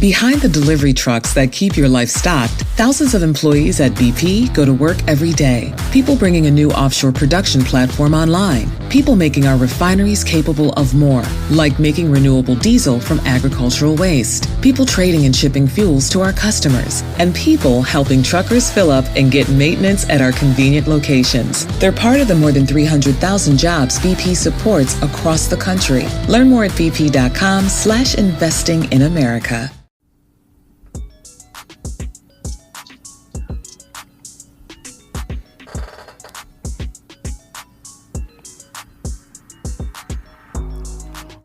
Behind the delivery trucks that keep your life stocked, thousands of employees at BP go to work every day. People bringing a new offshore production platform online. People making our refineries capable of more, like making renewable diesel from agricultural waste. People trading and shipping fuels to our customers. And people helping truckers fill up and get maintenance at our convenient locations. They're part of the more than 300,000 jobs BP supports across the country. Learn more at bp.com/investing in America.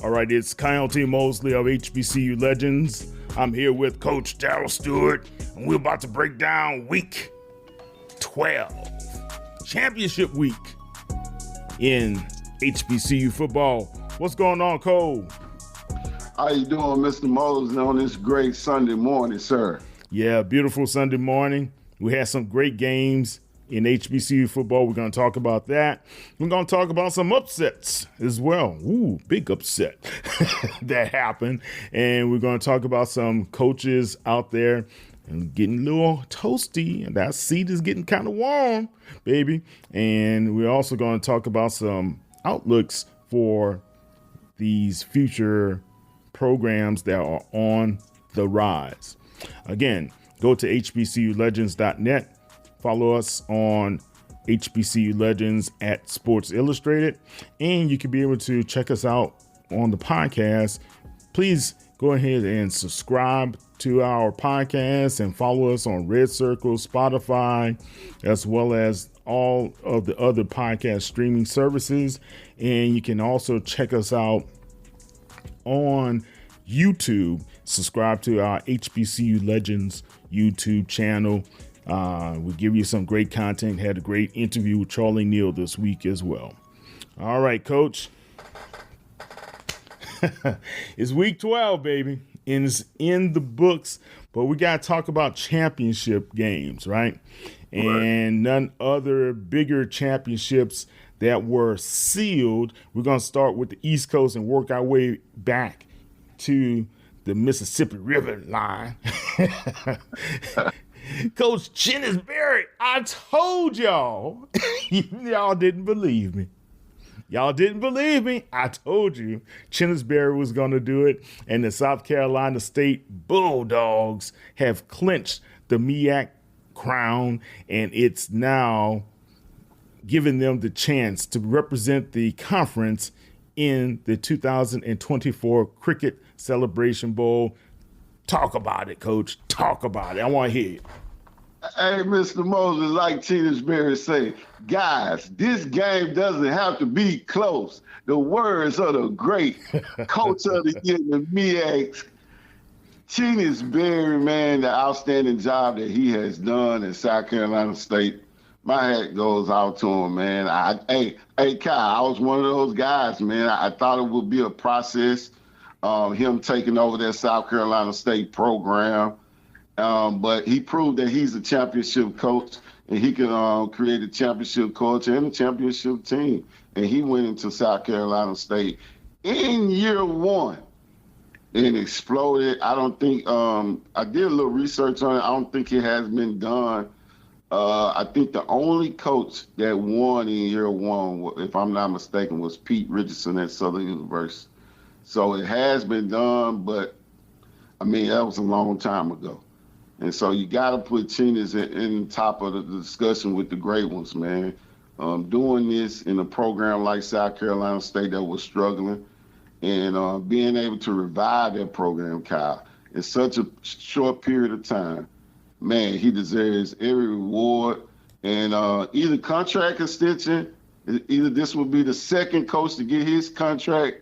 All right, it's Coyote Mosley of HBCU Legends. I'm here with Coach Darryl Steward, and we're about to break down week 12, championship week in HBCU football. What's going on, Cole? How you doing, Mr. Mosley, on this great Sunday morning, sir? Yeah, beautiful Sunday morning. We had some great games in HBCU football. We're going to talk about that. We're going to talk about some upsets as well. Ooh, big upset that happened. And we're going to talk about some coaches out there and getting a little toasty. And that seat is getting kind of warm, baby. And we're also going to talk about some outlooks for these future programs that are on the rise. Again, go to hbculegends.net. Follow us on HBCU Legends at Sports Illustrated, and you can be able to check us out on the podcast. Please go ahead and subscribe to our podcast and follow us on Red Circle, Spotify, as well as all of the other podcast streaming services. And you can also check us out on YouTube. Subscribe to our HBCU Legends YouTube channel. We give you some great content. Had a great interview with Charlie Neal this week as well. All right, Coach. It's week 12, baby, and it's in the books. But we got to talk about championship games, right? And none other bigger championships that were sealed. We're going to start with the East Coast and work our way back to the Mississippi River line. Coach Chennis, I told y'all. Y'all didn't believe me. I told you Chennis was going to do it. And the South Carolina State Bulldogs have clinched the MEAC crown. And it's now giving them the chance to represent the conference in the 2024 Cricket Celebration Bowl. Talk about it, Coach. Talk about it. I want to hear it. Hey, Mr. Moses, like Chennis say, guys, this game doesn't have to be close. The words of the great coach of the year, the MEAC, Chennis, man, the outstanding job that he has done at South Carolina State. My hat goes out to him, man. Hey, Kyle, I was one of those guys, man. I thought it would be a process, him taking over that South Carolina State program. But he proved that he's a championship coach, and he can create a championship coach and a championship team. And he went into South Carolina State in year one and exploded. I don't think I did a little research on it. I don't think it has been done. I think the only coach that won in year one, if I'm not mistaken, was Pete Richardson at Southern University. So it has been done, but I mean, that was a long time ago. And so you got to put Chennis in top of the discussion with the great ones, man. Doing this in a program like South Carolina State that was struggling and being able to revive that program, Kyle, in such a short period of time, man, he deserves every reward. And either contract extension, either this will be the second coach to get his contract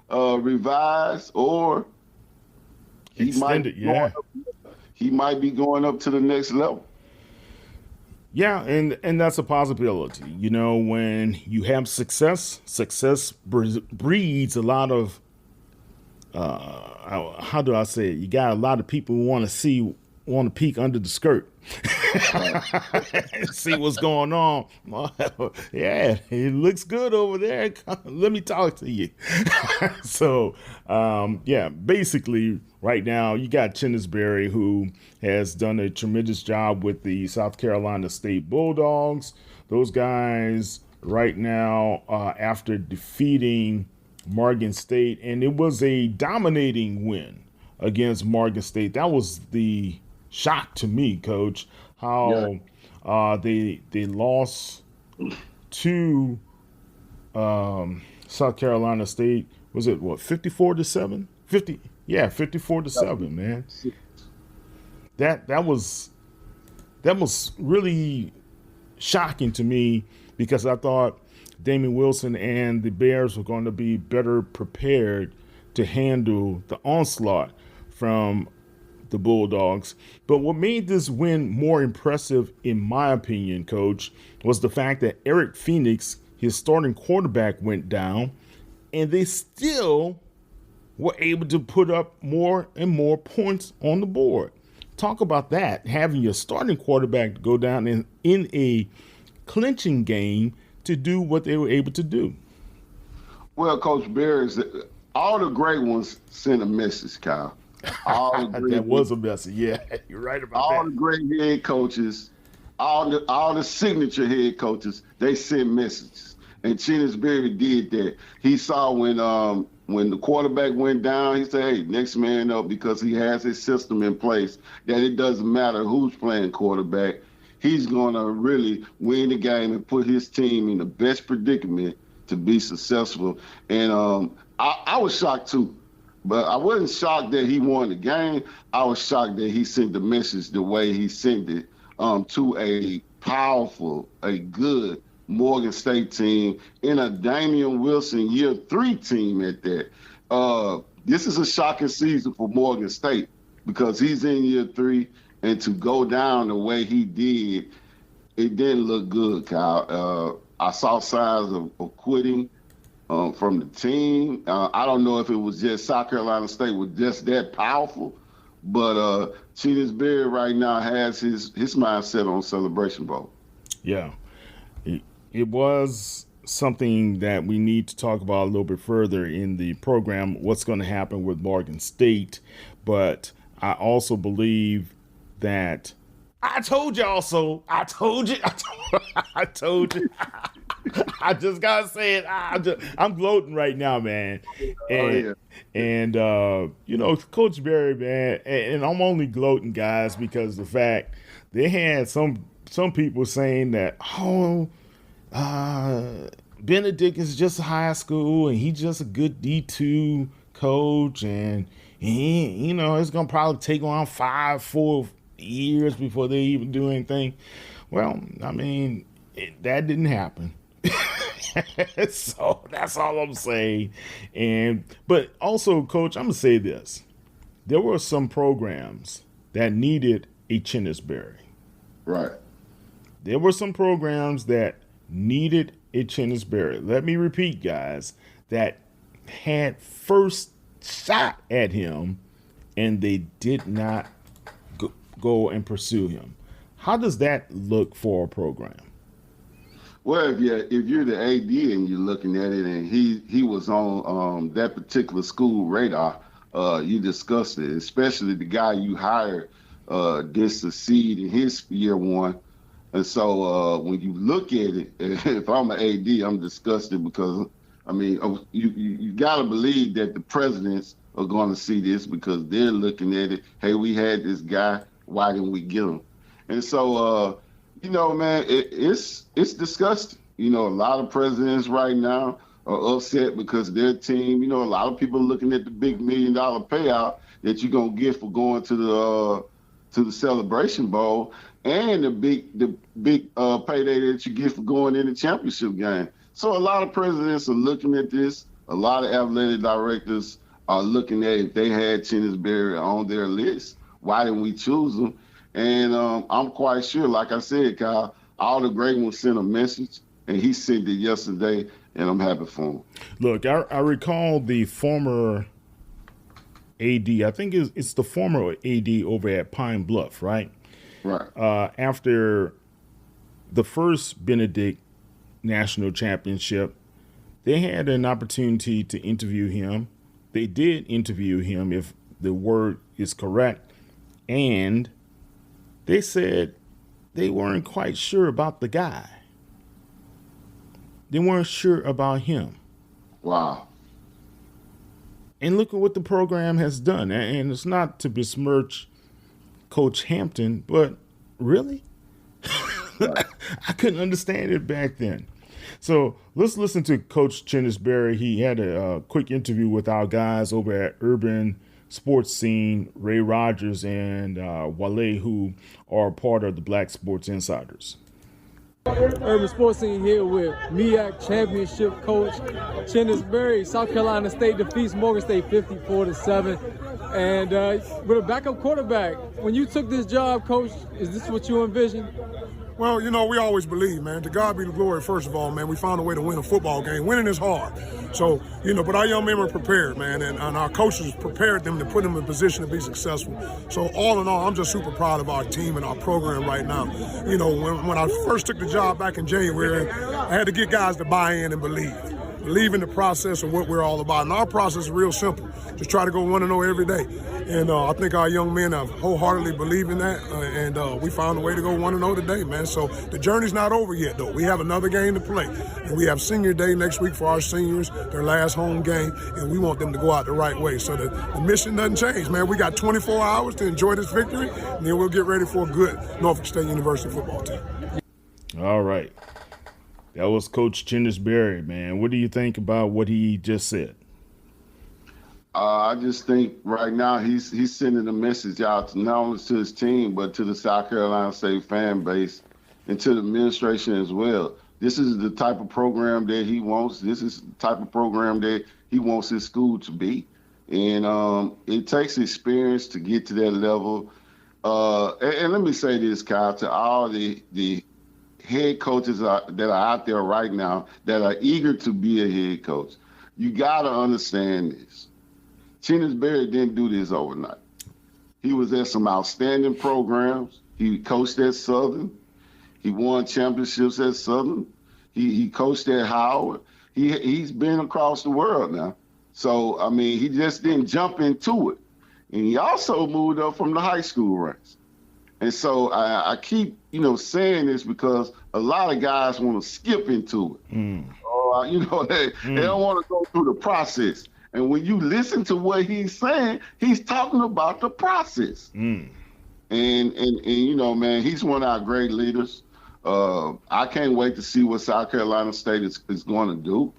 revised, or he might be going up to the next level. Yeah, and that's a possibility. You know, when you have success breeds a lot of, how do I say it? You got a lot of people who want to see want to peek under the skirt. See what's going on. Yeah, it looks good over there. Let me talk to you. So, basically right now you got Chennis, who has done a tremendous job with the South Carolina State Bulldogs. Those guys right now, after defeating Morgan State, and it was a dominating win against Morgan State. That was the shock to me, Coach, how they lost to South Carolina State. Was it 54-7? 54-7, man. That was really shocking to me, because I thought Damon Wilson and the Bears were going to be better prepared to handle the onslaught from the Bulldogs. But what made this win more impressive, in my opinion, Coach, was the fact that Eric Phoenix, his starting quarterback, went down, and they still were able to put up more and more points on the board. Talk about that, having your starting quarterback go down in a clinching game to do what they were able to do. Well, Coach Bears, all the great ones sent a message, Kyle. That was a message. Yeah, you're right about that. All the great head coaches, all the signature head coaches, they sent messages. And Chennis did that. He saw when the quarterback went down, he said, hey, next man up, because he has his system in place, that it doesn't matter who's playing quarterback. He's going to really win the game and put his team in the best predicament to be successful. And I was shocked too, but I wasn't shocked that he won the game. I was shocked that he sent the message the way he sent it to a powerful, a good Morgan State team in a Damian Wilson year 3 team at that. This is a shocking season for Morgan State, because he's in year 3. And to go down the way he did, it didn't look good, Kyle. I saw signs of quitting from the team. I don't know if it was just South Carolina State was just that powerful, but Chennis right now has his mindset on Celebration Bowl. Yeah, it was something that we need to talk about a little bit further in the program, what's going to happen with Morgan State. But I also believe that I told y'all so. I told you. I just gotta say it. I'm gloating right now, man. And Coach Barry, man, and I'm only gloating, guys, because the fact they had some people saying that, Benedict is just a high school and he's just a good D2 coach, and it's gonna probably take around 4 years before they even do anything. Well, I mean, that didn't happen. So that's all I'm saying. But also, Coach, I'm gonna say this: there were some programs that needed a Chennis. Right. There were some programs that needed a Chennis. Let me repeat, guys, that had first shot at him, and they did not go and pursue him. How does that look for a program? Well, if you're the AD and you're looking at it, and he was on that particular school radar, you discussed it, especially the guy you hired didn't succeed in his year 1. And so when you look at it, if I'm an AD, I'm disgusted, because, I mean, you got to believe that the presidents are going to see this, because they're looking at it. Hey, we had this guy. Why didn't we get him? And so, man, it's disgusting. A lot of presidents right now are upset because their team, a lot of people are looking at the big $1 million payout that you're going to get for going to the Celebration Bowl, and the big payday that you get for going in the championship game. So a lot of presidents are looking at this. A lot of athletic directors are looking at if they had Chennis on their list, why didn't we choose them? And I'm quite sure, like I said, Kyle, all the great ones sent a message, and he sent it yesterday, and I'm happy for him. Look, I recall the former AD. I think it's the former AD over at Pine Bluff, right? Right. After the first Benedict National Championship, they had an opportunity to interview him. They did interview him, if the word is correct, and they said they weren't quite sure about the guy. They weren't sure about him. Wow. And look at what the program has done. And it's not to besmirch Coach Hampton, but really? I couldn't understand it back then. So let's listen to Coach Chennis. He had a quick interview with our guys over at Urban Sports Scene, Ray Rogers and Wale, who are part of the Black Sports Insiders. Urban Sports Scene here with MEAC Championship coach Chennis. South Carolina State defeats Morgan State 54-7. And with a backup quarterback, when you took this job, coach, is this what you envisioned? Well, you know, we always believe, man, to God be the glory, first of all, man. We found a way to win a football game. Winning is hard. So, you know, but our young men were prepared, man, and our coaches prepared them to put them in a position to be successful. So all in all, I'm just super proud of our team and our program right now. You know, when I first took the job back in January, I had to get guys to buy in and believe in the process of what we're all about. And our process is real simple. Just try to go 1-0 every day. And I think our young men have wholeheartedly believed in that. And we found a way to go 1-0 today, man. So the journey's not over yet, though. We have another game to play. And we have senior day next week for our seniors, their last home game. And we want them to go out the right way. So the mission doesn't change, man. We got 24 hours to enjoy this victory. And then we'll get ready for a good Norfolk State University football team. All right. That was Coach Chennis, man. What do you think about what he just said? I just think right now he's sending a message out to not only to his team, but to the South Carolina State fan base and to the administration as well. This is the type of program that he wants. This is the type of program that he wants his school to be. And it takes experience to get to that level. And let me say this, Kyle, to all the head coaches that are out there right now that are eager to be a head coach. You got to understand this. Chennis didn't do this overnight. He was at some outstanding programs. He coached at Southern. He won championships at Southern. He coached at Howard. He's been across the world now. So, I mean, he just didn't jump into it. And he also moved up from the high school ranks. And so I keep, saying this because a lot of guys want to skip into it. They don't want to go through the process. And when you listen to what he's saying, he's talking about the process. And man, he's one of our great leaders. I can't wait to see what South Carolina State is going to do.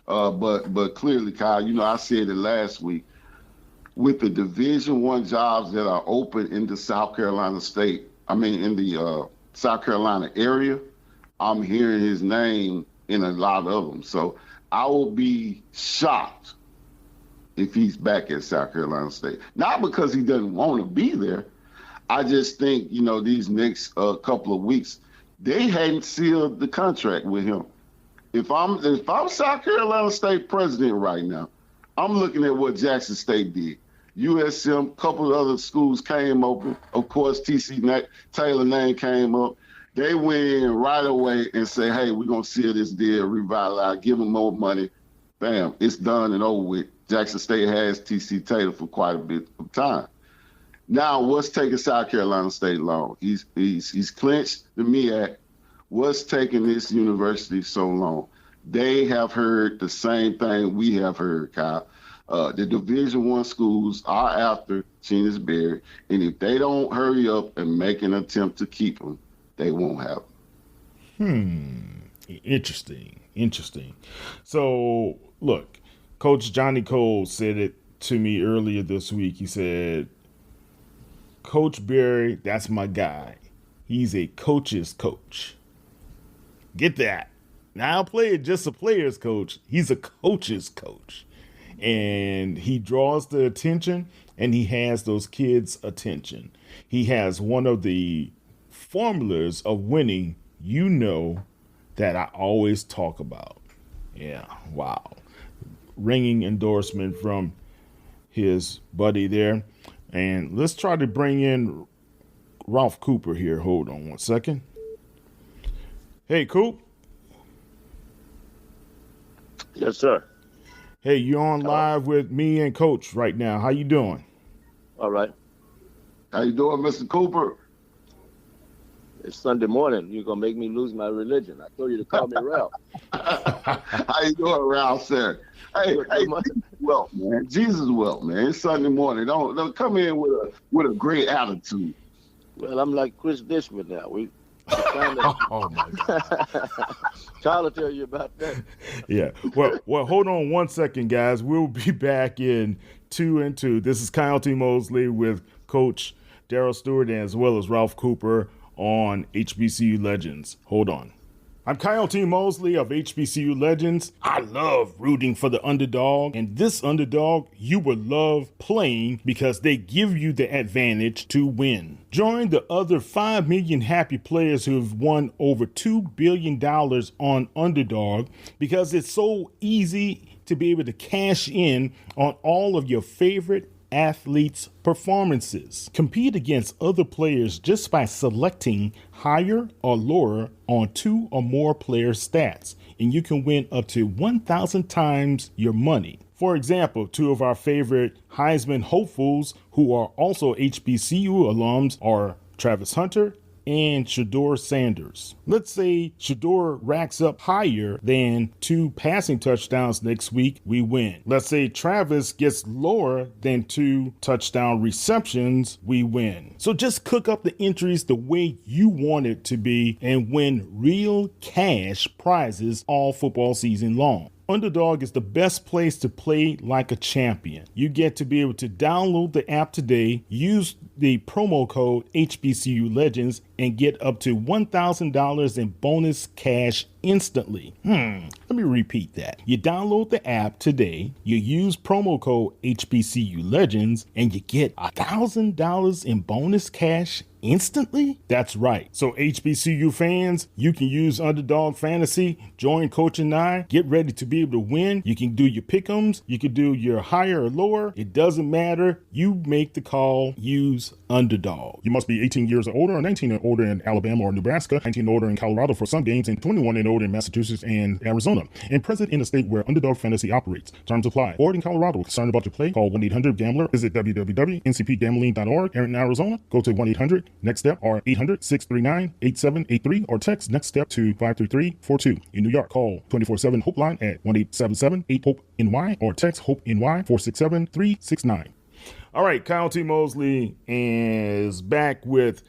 But clearly, Kyle, I said it last week. With the Division I jobs that are open in the South Carolina State, in the South Carolina area, I'm hearing his name in a lot of them. So I will be shocked if he's back at South Carolina State. Not because he doesn't want to be there. I just think, these next couple of weeks, they hadn't sealed the contract with him. If I'm South Carolina State president right now, I'm looking at what Jackson State did. USM, a couple of other schools came open. Of course, TC Taylor name came up. They went in right away and said, hey, we're going to seal this deal, revitalize, give them more money. Bam, it's done and over with. Jackson State has TC Taylor for quite a bit of time. Now, what's taking South Carolina State long? He's clinched the MEAC. What's taking this university so long? They have heard the same thing we have heard, Kyle. The Division I schools are after Chennis, and if they don't hurry up and make an attempt to keep him, they won't have him. Interesting. So, look, Coach Johnny Cole said it to me earlier this week. He said, Coach Berry, that's my guy. He's a coach's coach. Get that. Now, I'll play it just a player's coach. He's a coach's coach. And he draws the attention, and he has those kids' attention. He has one of the formulas of winning, that I always talk about. Yeah, wow. Ringing endorsement from his buddy there. And let's try to bring in Ralph Cooper here. Hold on one second. Hey, Coop. Yes, sir. Hey, you're on live with me and Coach right now. How you doing? All right. How you doing, Mr. Cooper? It's Sunday morning. You're going to make me lose my religion. I told you to call me Ralph. How you doing, Ralph, sir? Hey, Jesus well, man. Jesus well, man. It's Sunday morning. Don't come in with a great attitude. Well, I'm like Chris Dishman now. We're trying to, Oh, my God. trying to tell you about that. Yeah. Well, hold on one second, guys. We'll be back in 2 and 2. This is Coyote Mosley with Coach Darryl Steward as well as Ralph Cooper on HBCU Legends. Hold on. I'm Coyote Mosley of HBCU Legends. I love rooting for the underdog, and this underdog you will love playing because they give you the advantage to win. Join the other 5 million happy players who have won over $2 billion on Underdog because it's so easy to be able to cash in on all of your favorite athletes' performances. Compete against other players just by selecting higher or lower on 2 or more player stats, and you can win up to 1,000 times your money. For example, 2 of our favorite Heisman hopefuls who are also HBCU alums are Travis Hunter and Shador Sanders. Let's say Shador racks up higher than 2 passing touchdowns next week, we win. Let's say Travis gets lower than 2 touchdown receptions, we win. So just cook up the entries the way you want it to be and win real cash prizes all football season long. Underdog is the best place to play like a champion. You get to be able to download the app today, use the promo code HBCU Legends, and get up to $1,000 in bonus cash instantly. Let me repeat that. You download the app today, you use promo code HBCU Legends, and you get $1,000 in bonus cash instantly? That's right. So HBCU fans, you can use Underdog Fantasy, join Coach and I, get ready to be able to win. You can do your pick'ems, you can do your higher or lower. It doesn't matter. You make the call, use Underdog. You must be 18 years or older, or 19 or older in Alabama or Nebraska, 19 or older in Colorado for some games, and 21 and older in Massachusetts and Arizona, and present in a state where Underdog Fantasy operates. Terms apply. Or in Colorado, concerned about your play, call 1-800-GAMBLER. Visit www.ncpgambling.org. And in Arizona, go to 1-800 Next Step or 800-639-8783 or text Next Step to 53342. In New York, call 24/7 Hope Line at 1-877-8-HOPE-NY or text HOPE-NY 467-369. All right, Coyote Mosley is back with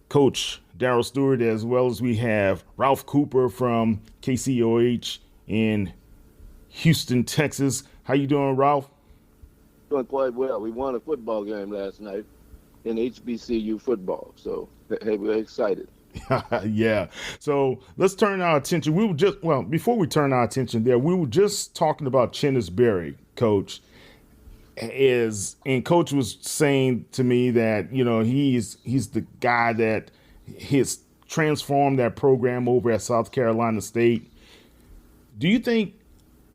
Coach Darryl Steward, as well as we have Ralph Cooper from KCOH in Houston, Texas. How you doing, Ralph? Doing quite well. We won a football game last night in HBCU football, so hey, we're excited. Yeah. So let's turn our attention. Before we turn our attention there, we were just talking about Chennis, Coach. And Coach was saying to me that, he's the guy that has transformed that program over at South Carolina State. Do you think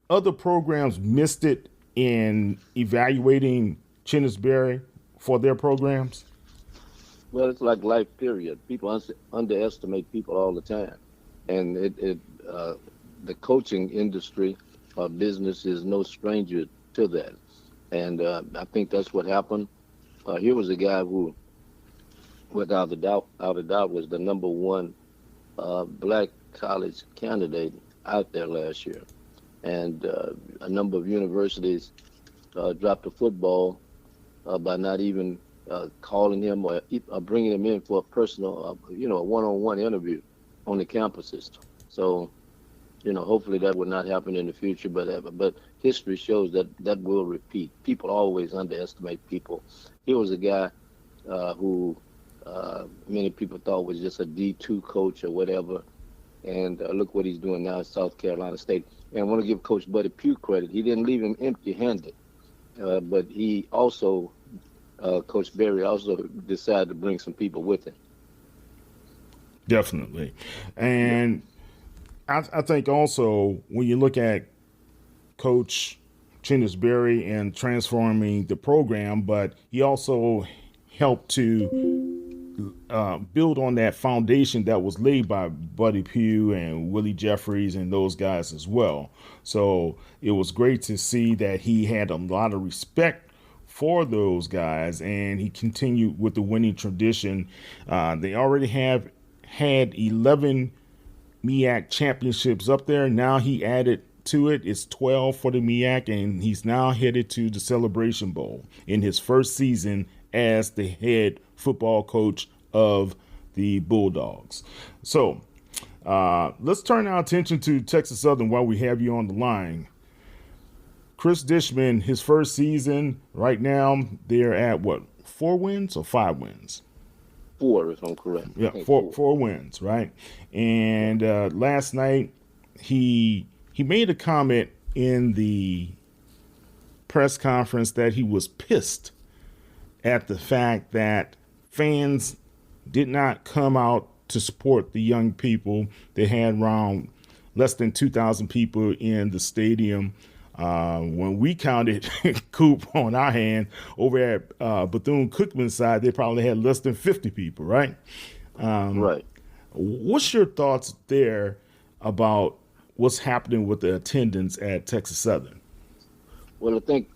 other programs missed it in evaluating Chennis for their programs? Well, it's like life, period. People underestimate people all the time. And the coaching industry or business is no stranger to that. And I think that's what happened. Here was a guy who, without a doubt, was the number 1 black college candidate out there last year. And a number of universities dropped the football by not even calling him or bringing him in for a personal, a one-on-one interview on the campuses. So, hopefully that would not happen in the future, but history shows that will repeat. People always underestimate people. He was a guy who many people thought was just a D2 coach or whatever, and look what he's doing now at South Carolina State. And I want to give Coach Buddy Pugh credit. He didn't leave him empty-handed, but he also, Coach Berry also decided to bring some people with him. Definitely. And I think also when you look at Coach Chennis in transforming the program, but he also helped to build on that foundation that was laid by Buddy Pugh and Willie Jeffries and those guys as well. So it was great to see that he had a lot of respect for those guys, and he continued with the winning tradition. They already have had 11 MEAC championships up there. Now he added to it. It's 12 for the MEAC, and he's now headed to the Celebration Bowl in his first season as the head football coach of the Bulldogs. So let's turn our attention to Texas Southern while we have you on the line. Chris Dishman, his first season, right now they're at what, 4 wins or 5 wins? 4, if I'm correct. Yeah, four wins, right? And last night he made a comment in the press conference that he was pissed at the fact that fans did not come out to support the young people. They had around less than 2,000 people in the stadium. When we counted Coop on our hand over at Bethune-Cookman's side, they probably had less than 50 people, right? Right. What's your thoughts there about what's happening with the attendance at Texas Southern? Well, I think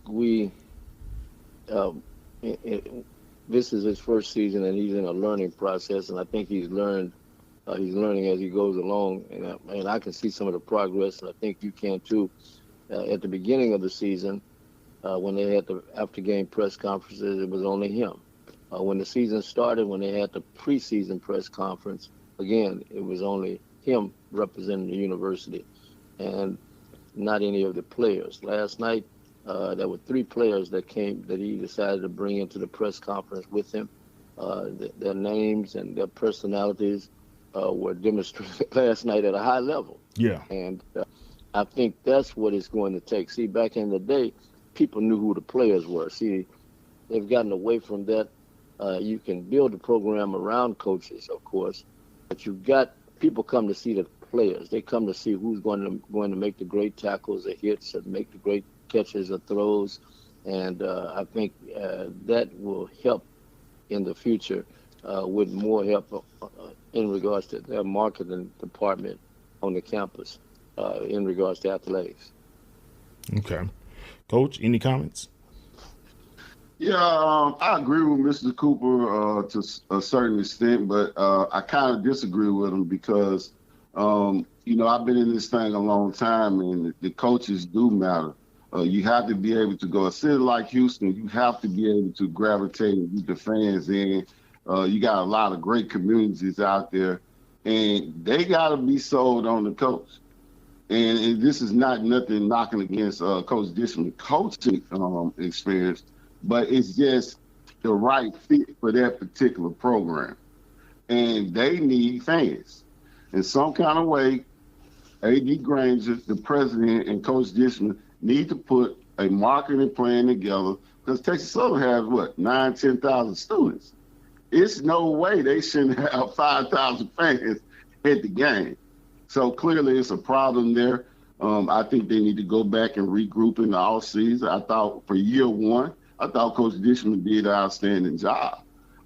this is his first season, and he's in a learning process, and I think he's learning as he goes along, and I can see some of the progress, and I think you can too. At the beginning of the season, when they had the after-game press conferences, it was only him. When the season started, when they had the preseason press conference, again, it was only him representing the university and not any of the players. Last night, there were 3 players that he decided to bring into the press conference with him. Their names and their personalities were demonstrated last night at a high level. Yeah. And I think that's what it's going to take. See, back in the day, people knew who the players were. See, they've gotten away from that. You can build a program around coaches, of course, but you've got people come to see the players. They come to see who's going to make the great tackles or hits and make the great catches or throws. And I think that will help in the future with more help in regards to their marketing department on the campus. In regards to athletics. Okay. Coach, any comments? Yeah, I agree with Mr. Cooper to a certain extent, but I kind of disagree with him because, I've been in this thing a long time, and the coaches do matter. You have to be able to go. A city like Houston, you have to be able to gravitate and get the fans in. You got a lot of great communities out there, and they got to be sold on the coach. And this is not nothing knocking against Coach Dishman's coaching experience, but it's just the right fit for that particular program. And they need fans. In some kind of way, A.D. Granger, the president, and Coach Dishman need to put a marketing plan together because Texas Southern has, 9,000, 10,000 students. It's no way they shouldn't have 5,000 fans at the game. So clearly it's a problem there. I think they need to go back and regroup in the offseason. I thought for year 1, I thought Coach Dishman did an outstanding job.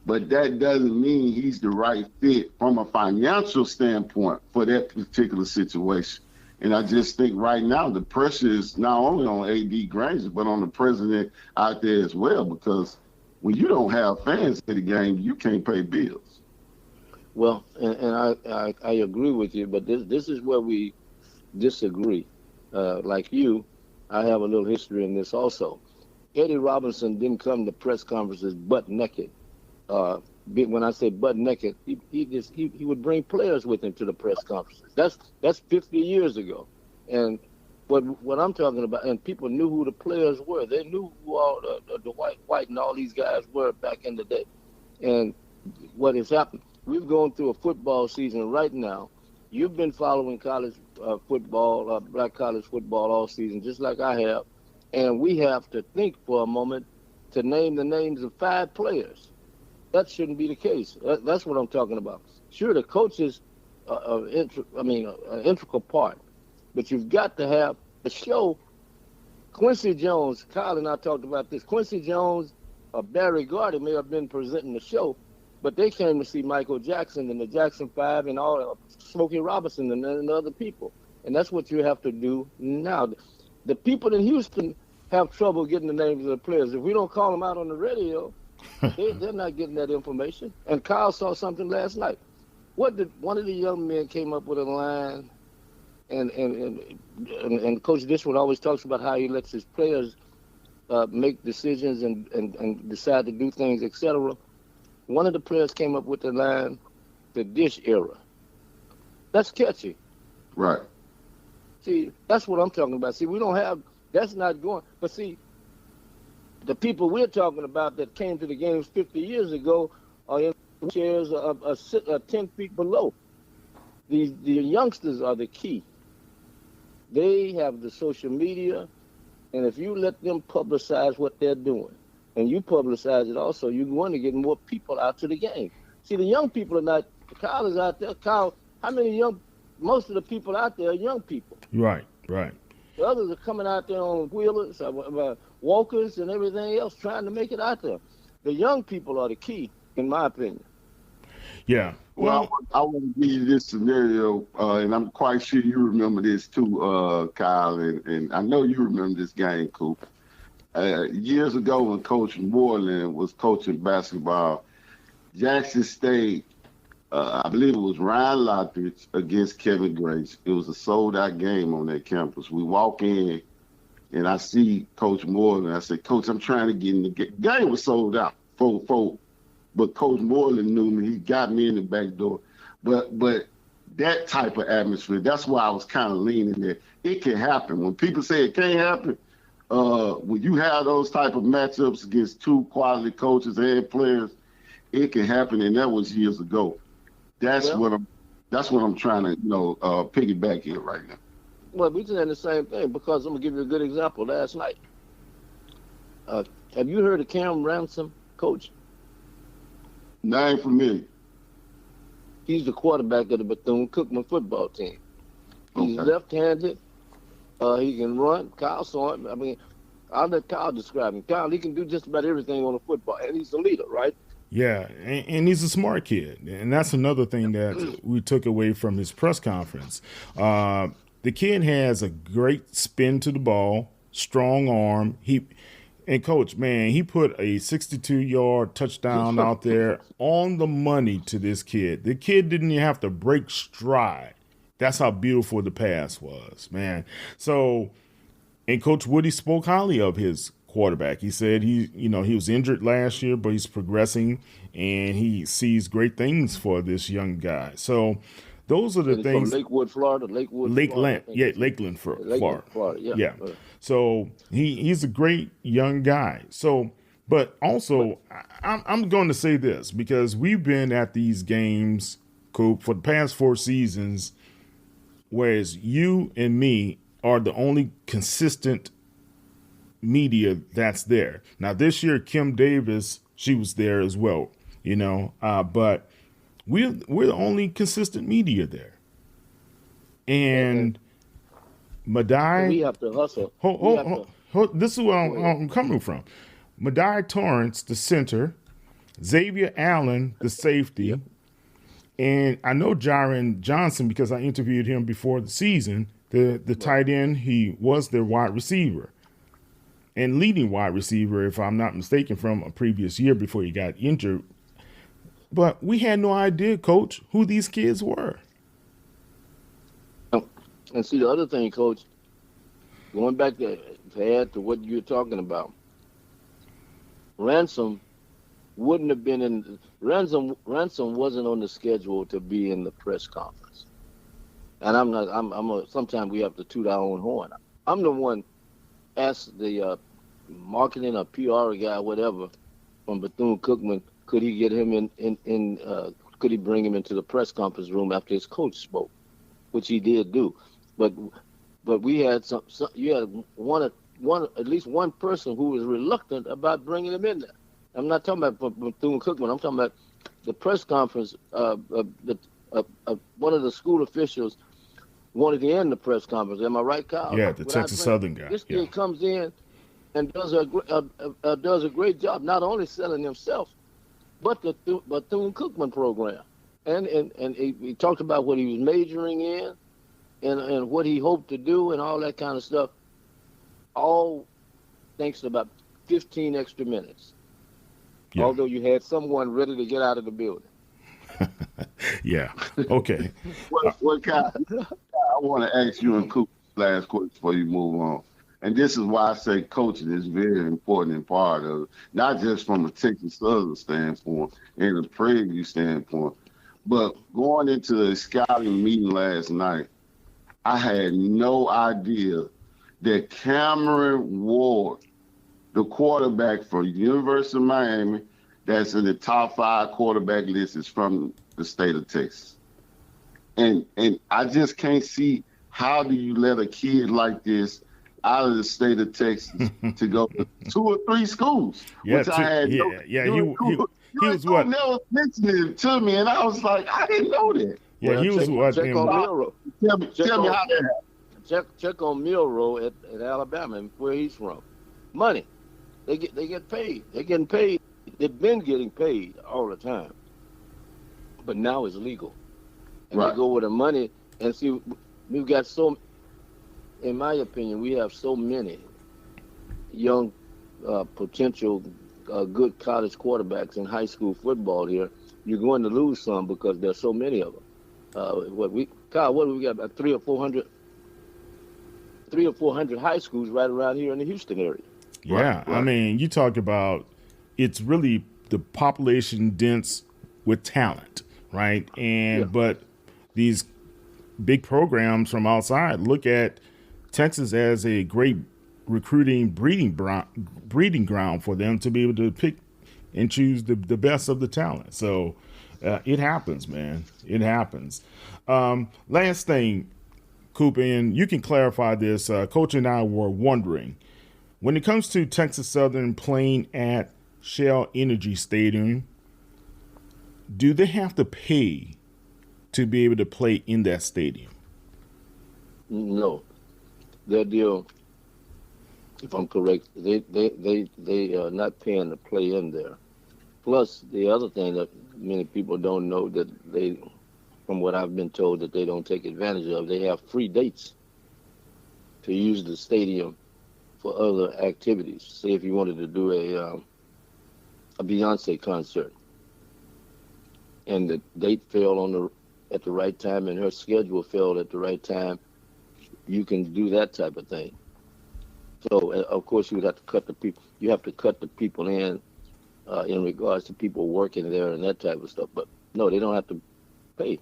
But that doesn't mean he's the right fit from a financial standpoint for that particular situation. And I just think right now the pressure is not only on A.D. Granger, but on the president out there as well, because when you don't have fans at the game, you can't pay bills. Well, and I agree with you, but this is where we disagree. Like you, I have a little history in this also. Eddie Robinson didn't come to press conferences butt naked. When I say butt naked, he would bring players with him to the press conferences. That's 50 years ago, and what I'm talking about, and people knew who the players were. They knew who all the White and all these guys were back in the day, and what has happened. We've gone through a football season right now. You've been following college football, black college football all season, just like I have. And we have to think for a moment to name the names of 5 players. That shouldn't be the case. That's what I'm talking about. Sure, the coaches are an integral part, but you've got to have the show Quincy Jones, Kyle and I talked about this. Quincy Jones or Barry Gordy may have been presenting the show, but they came to see Michael Jackson and the Jackson 5 and all Smokey Robinson and other people. And that's what you have to do now. The people in Houston have trouble getting the names of the players. If we don't call them out on the radio, they're not getting that information. And Kyle saw something last night. One of the young men came up with a line, and Coach Dishwood always talks about how he lets his players make decisions and decide to do things, etc. One of the players came up with the line, the dish era. That's catchy. Right. See, that's what I'm talking about. See, we don't have, that's not going, but see, the people we're talking about that came to the games 50 years ago are in chairs 10 feet below. The youngsters are the key. They have the social media, and if you let them publicize what they're doing, and you publicize it also, you're going to get more people out to the game. See, the young people are not, Kyle is out there. Kyle, how many most of the people out there are young people. Right. The others are coming out there on wheelers, walkers, and everything else, trying to make it out there. The young people are the key, in my opinion. Yeah. Well, I want to give you this scenario, and I'm quite sure you remember this too, Kyle, and I know you remember this game, Coop. Years ago when Coach Moreland was coaching basketball, Jackson State, I believe it was Ryan Lockridge against Kevin Grace. It was a sold-out game on that campus. We walk in, and I see Coach Moreland. I said, Coach, I'm trying to get in the game. Game was sold out, 4-4. But Coach Moreland knew me. He got me in the back door. But that type of atmosphere, that's why I was kind of leaning there. It can happen. When people say it can't happen, when you have those type of matchups against two quality coaches and players, it can happen, and that was years ago. That's what I'm trying to, piggyback here right now. Well, we're saying the same thing because I'm gonna give you a good example. Last night, have you heard of Cam Ransom, coach? Name familiar. He's the quarterback of the Bethune-Cookman football team. He's left-handed. He can run. Kyle saw him. I mean, I'll let Kyle describe him. Kyle, he can do just about everything on the football, and he's the leader, right? Yeah, and he's a smart kid, and that's another thing that we took away from his press conference. The kid has a great spin to the ball, strong arm. And Coach, man, he put a 62-yard touchdown out there on the money to this kid. The kid didn't even have to break stride. That's how beautiful the pass was, man. So, and Coach Woody spoke highly of his quarterback. He said he was injured last year, but he's progressing, and he sees great things for this young guy. So those are the things. From Lakewood, Florida. Lakeland, Florida. Yeah. So he's a great young guy. So, but also I'm going to say this because we've been at these games, Coop, for the past 4 seasons, whereas you and me are the only consistent media that's there. Now this year, Kim Davis, she was there as well, but we're the only consistent media there. And Madai, we have to hustle. This is where I'm coming from. Madai Torrance, the center, Xavier Allen, the safety, and I know Jaron Johnson because I interviewed him before the season. The tight end, he was their wide receiver and leading wide receiver, if I'm not mistaken, from a previous year before he got injured. But we had no idea, Coach, who these kids were. And see, the other thing, Coach, going back to add to what you're talking about, Ransom wouldn't have been in. Ransom wasn't on the schedule to be in the press conference. And I'm not. Sometimes we have to toot our own horn. I'm the one asked the marketing or PR guy, whatever, from Bethune-Cookman, could he get him could he bring him into the press conference room after his coach spoke, which he did do. But we had you had at least one person who was reluctant about bringing him in there. I'm not talking about Bethune-Cookman. I'm talking about the press conference. One of the school officials wanted to end the press conference. Am I right, Kyle? Yeah, the Texas Southern guy. This kid comes in and does a great job, not only selling himself, but the Bethune-Cookman program. And he talked about what he was majoring in and what he hoped to do and all that kind of stuff, all thanks to about 15 extra minutes. Yeah. Although you had someone ready to get out of the building. Yeah. Okay. What Kyle, I want to ask you and Coop last question before you move on. And this is why I say coaching is very important part of it, not just from a Texas Southern standpoint and a Prairie View standpoint, but going into the scouting meeting last night, I had no idea that Cameron Ward, the quarterback for University of Miami, that's in the top 5 quarterback list, is from the state of Texas. And I just can't see, how do you let a kid like this out of the state of Texas to go to 2 or 3 schools? Yeah, which I had he was what? Never mentioned it to me, and I was like, I didn't know that. Yeah, well, he was what? Check on Milrow. Tell me how that happened. Check on Milrow at Alabama, where he's from. Money. They get paid. They're getting paid. They've been getting paid all the time, but now it's legal. And they go with the money. And see, we've got in my opinion, we have so many young potential good college quarterbacks in high school football here. You're going to lose some because there's so many of them. What do we got? About 300 or 400 high schools right around here in the Houston area. Yeah, right. I mean, you talk about, it's really the population dense with talent, right? And but these big programs from outside look at Texas as a great recruiting breeding ground for them to be able to pick and choose the best of the talent. So it happens, man. It happens. Last thing, Coop, and you can clarify this. Coach and I were wondering, when it comes to Texas Southern playing at Shell Energy Stadium, do they have to pay to be able to play in that stadium? No. Their deal, if I'm correct, they are not paying to play in there. Plus, the other thing that many people don't know, that they, from what I've been told, that they don't take advantage of, they have free dates to use the stadium for other activities. Say if you wanted to do a Beyonce concert, and the date fell at the right time, and her schedule fell at the right time, you can do that type of thing. So of course you would have to cut the people. You have to cut the people in regards to people working there and that type of stuff. But no, they don't have to pay.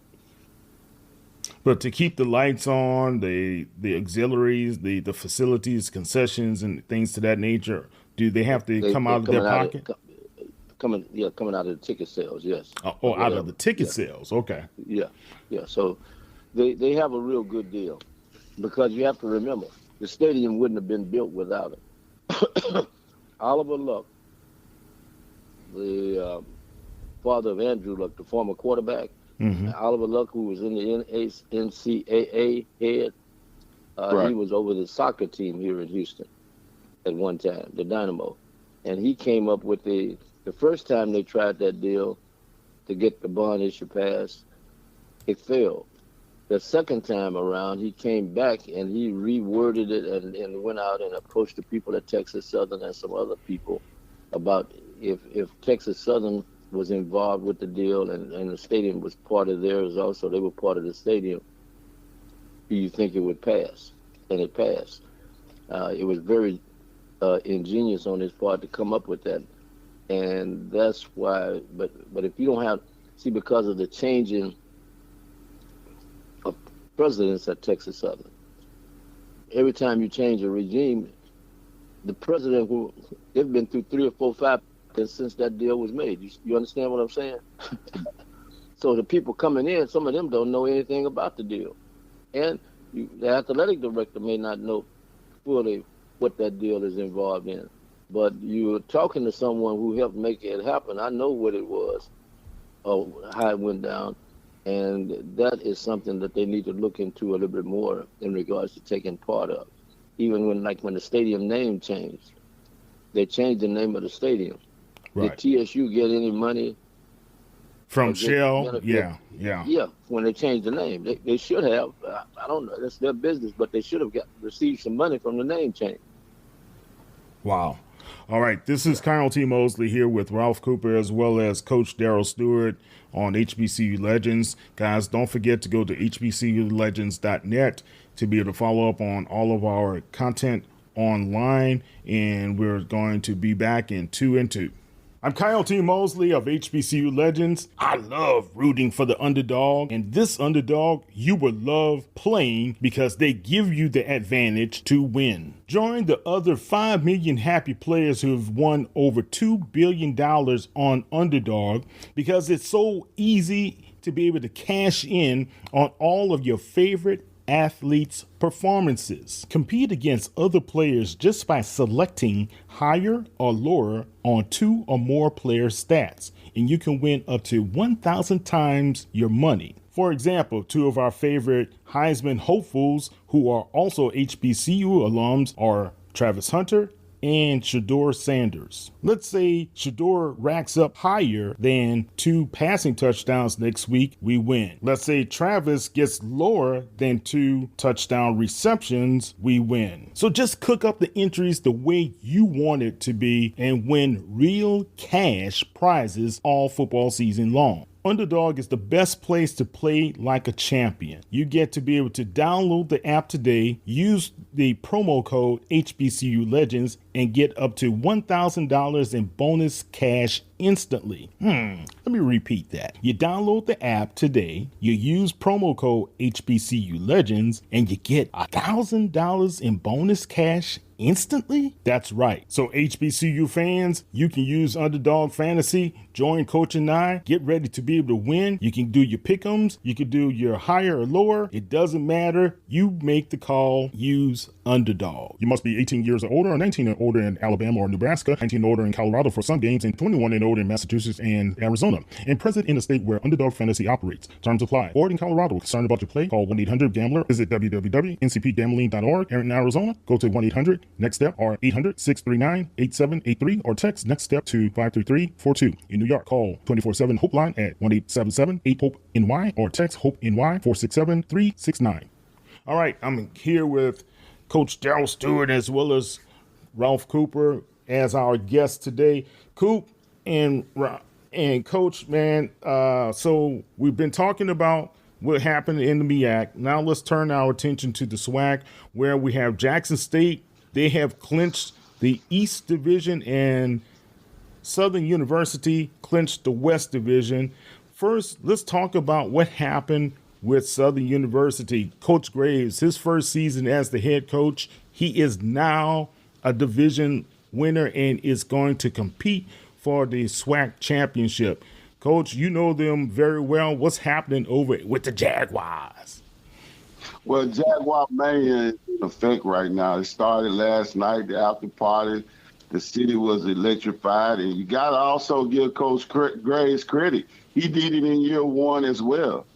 But to keep the lights on, the auxiliaries, the facilities, concessions, and things to that nature, do they have to come out of their pocket? Coming out of the ticket sales, yes. Out of the ticket sales, okay. Yeah. So they have a real good deal, because you have to remember, the stadium wouldn't have been built without it. Oliver Luck, the father of Andrew Luck, the former quarterback, Oliver Luck, who was in the NCAA head, he was over the soccer team here in Houston at one time, the Dynamo. And he came up with the first time they tried that deal to get the bond issue passed, it failed. The second time around, he came back and he reworded it and went out and approached the people at Texas Southern and some other people about if Texas Southern was involved with the deal and the stadium was part of theirs also, they were part of the stadium, do you think it would pass? And it passed. It was very ingenious on his part to come up with that. And that's why, but if you don't have, because of the changing of presidents at Texas Southern, every time you change a regime, the president they've been through 3 or 4, 5 since that deal was made. You understand what I'm saying? So the people coming in, some of them don't know anything about the deal. And the athletic director may not know fully what that deal is involved in. But you're talking to someone who helped make it happen. I know what it was, how it went down, And that is something that they need to look into a little bit more in regards to taking part of. Even when the stadium name changed, they changed the name of the stadium. Right. Did TSU get any money From Shell? Yeah. Yeah, when they changed the name. They should have. I don't know. That's their business, but they should have received some money from the name change. Wow. All right, this is Kyle T. Mosley here with Ralph Cooper as well as Coach Darryl Steward on HBCU Legends. Guys, don't forget to go to hbculegends.net to be able to follow up on all of our content online, and we're going to be back in 2 and 2. I'm Kyle T. Mosley of HBCU Legends. I love rooting for the underdog, and this underdog you will love playing because they give you the advantage to win. Join the other 5 million happy players who have won over $2 billion on Underdog because it's so easy to be able to cash in on all of your favorite athletes' performances. Compete against other players just by selecting higher or lower on 2 or more player stats, and you can win up to 1,000 times your money. For example, 2 of our favorite Heisman hopefuls who are also HBCU alums are Travis Hunter and Shedeur Sanders. Let's say Shedeur racks up higher than 2 passing touchdowns next week, we win. Let's say Travis gets lower than 2 touchdown receptions, we win. So just cook up the entries the way you want it to be and win real cash prizes all football season long. Underdog is the best place to play like a champion. You get to be able to download the app today, use the promo code HBCU Legends, and get up to $1,000 in bonus cash instantly. Let me repeat that. You download the app today, you use promo code HBCU Legends, and you get $1,000 in bonus cash instantly? That's right. So HBCU fans, you can use Underdog Fantasy, join Coach and I, get ready to be able to win. You can do your pick'ems, you can do your higher or lower. It doesn't matter. You make the call, use Underdog. You must be 18 years or older, or 19 and older in Alabama or Nebraska, 19 and older in Colorado for some games, and 21 and older in Massachusetts and Arizona, and present in a state where Underdog Fantasy operates. Terms apply. Or in Colorado, concerned about your play, call 1-800-GAMBLER. Visit www.ncpgambling.org. And in Arizona, go to 1-800-NEXT STEP or 800-639-8783 or text Next Step to 53342. In New York, call 24/7 Hope Line at 1-877-8-HOPE-NY or text HOPE-NY 467-369. All right, I'm here with Coach Darryl Steward as well as Ralph Cooper as our guest today. Coop and Coach, man, so we've been talking about what happened in the MEAC. Now let's turn our attention to the SWAC, where we have Jackson State. They have clinched the East Division, and Southern University clinched the West Division. First, let's talk about what happened with Southern University. Coach Graves, his first season as the head coach, he is now a division winner and is going to compete for the SWAC championship. Coach, you know them very well. What's happening over with the Jaguars? Well, Jaguar Mania is in effect right now. It started last night, the after party. The city was electrified, and you got to also give Coach Graves credit. He did it in year 1 as well.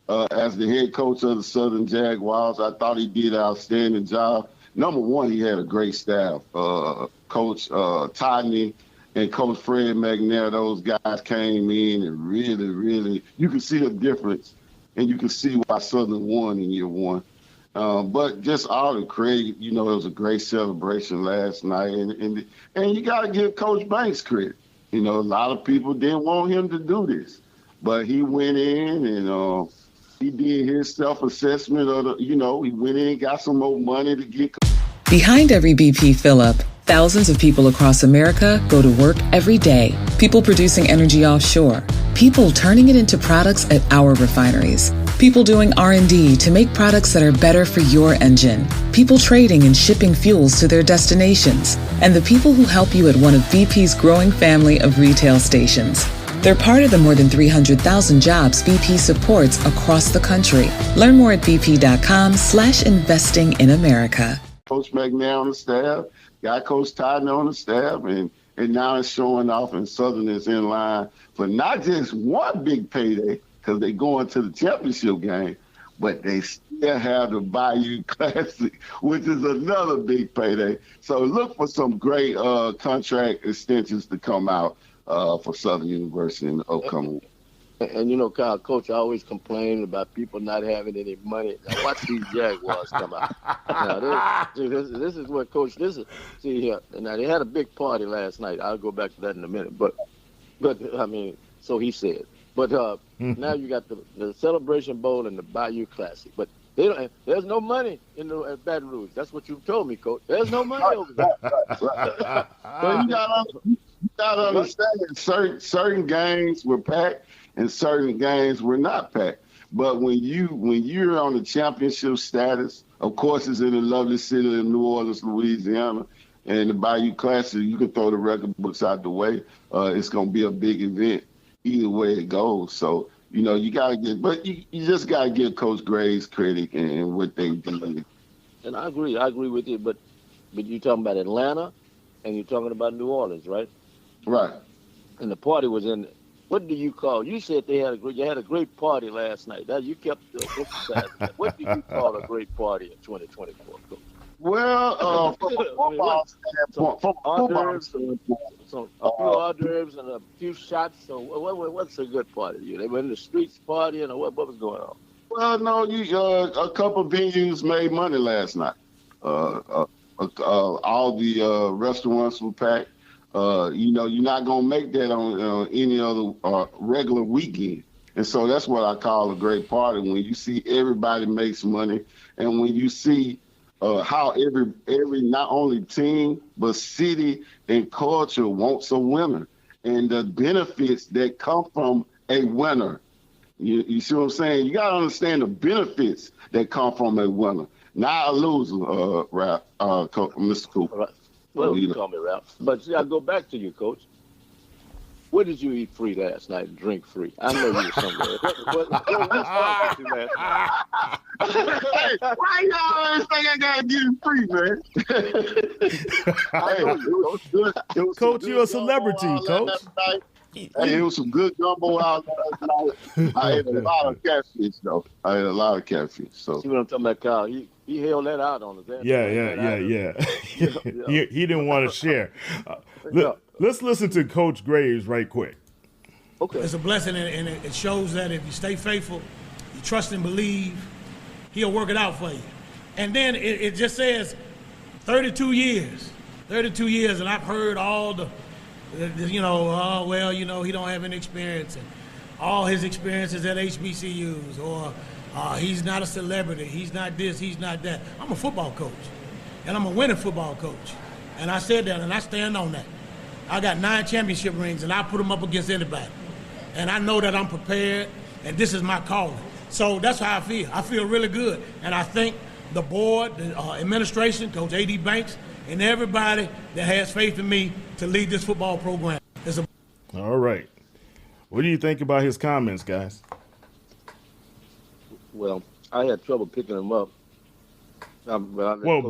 As the head coach of the Southern Jaguars, I thought he did an outstanding job. Number 1, he had a great staff. Coach Todney and Coach Fred McNair, those guys came in and really, you can see a difference, and you can see why Southern won in year 1. But just all the credit, it was a great celebration last night, and you got to give Coach Banks credit. A lot of people didn't want him to do this, but he went in and he did his self-assessment of he went in and got some more money to get. Behind every BP fill-up, thousands of people across America go to work every day. People producing energy offshore. People turning it into products at our refineries. People doing R&D to make products that are better for your engine. People trading and shipping fuels to their destinations. And the people who help you at one of BP's growing family of retail stations. They're part of the more than 300,000 jobs BP supports across the country. Learn more at bp.com/investing in America. Coach McNair on the staff, got Coach Tyden on the staff, and now it's showing off, and Southern is in line for not just one big payday, because they go into the championship game, but they still have the Bayou Classic, which is another big payday. So look for some great contract extensions to come out for Southern University in the upcoming week. And you know, Kyle, Coach, I always complain about people not having any money. Now watch these Jaguars come out. Now this is what Coach. See here. Now they had a big party last night. I'll go back to that in a minute. But I mean, so he said. But now you got the Celebration Bowl and the Bayou Classic. But there's no money at Baton Rouge. That's what you told me, Coach. There's no money over there. But you gotta understand, certain games were packed and certain games were not packed. But when you're on the championship status, of course, it's in the lovely city of New Orleans, Louisiana, and the Bayou Classic, you can throw the record books out the way. It's going to be a big event either way it goes. So, you know, you just got to give Coach Graves credit and what they did. And I agree with you. But you're talking about Atlanta and you're talking about New Orleans, right? Right. And the party was in. What do you call? You said you had a great party last night. Now you kept emphasizing. What do you call a great party in 2024? Well, from a football standpoint, a few hors d'oeuvres and a few shots. So what's a good party? They were in the streets partying, or what was going on? Well, no, a couple of venues made money last night. All the restaurants were packed. You know, you're not going to make that on any other regular weekend. And so that's what I call a great party, when you see everybody makes money and when you see how every not only team, but city and culture wants a winner and the benefits that come from a winner. You see what I'm saying? You got to understand the benefits that come from a winner, not a loser, Mr. Cooper. Right. Well, you call me Ralph. But see, I go back to you, Coach. What did you eat free last night and drink free? I know you were somewhere. What you last night? Why you always think I got to get it free, man? Coach, you're a celebrity, Coach. Hey, it was some good gumbo out last night. I ate a lot of catfish, though. So. See what I'm talking about, Kyle? He held that out on us. Yeah. He didn't want to share. Let's listen to Coach Graves right quick. Okay. It's a blessing, and it shows that if you stay faithful, you trust and believe, he'll work it out for you. And then it just says 32 years, and I've heard all the he don't have any experience, and all his experiences at HBCUs, or he's not a celebrity, he's not this, he's not that. I'm a football coach, and I'm a winning football coach. And I said that, and I stand on that. I got 9 championship rings, and I put them up against anybody. And I know that I'm prepared, and this is my calling. So that's how I feel. I feel really good. And I thank the board, the administration, Coach A.D. Banks, and everybody that has faith in me to lead this football program. All right. What do you think about his comments, guys? Well, I had trouble picking them up.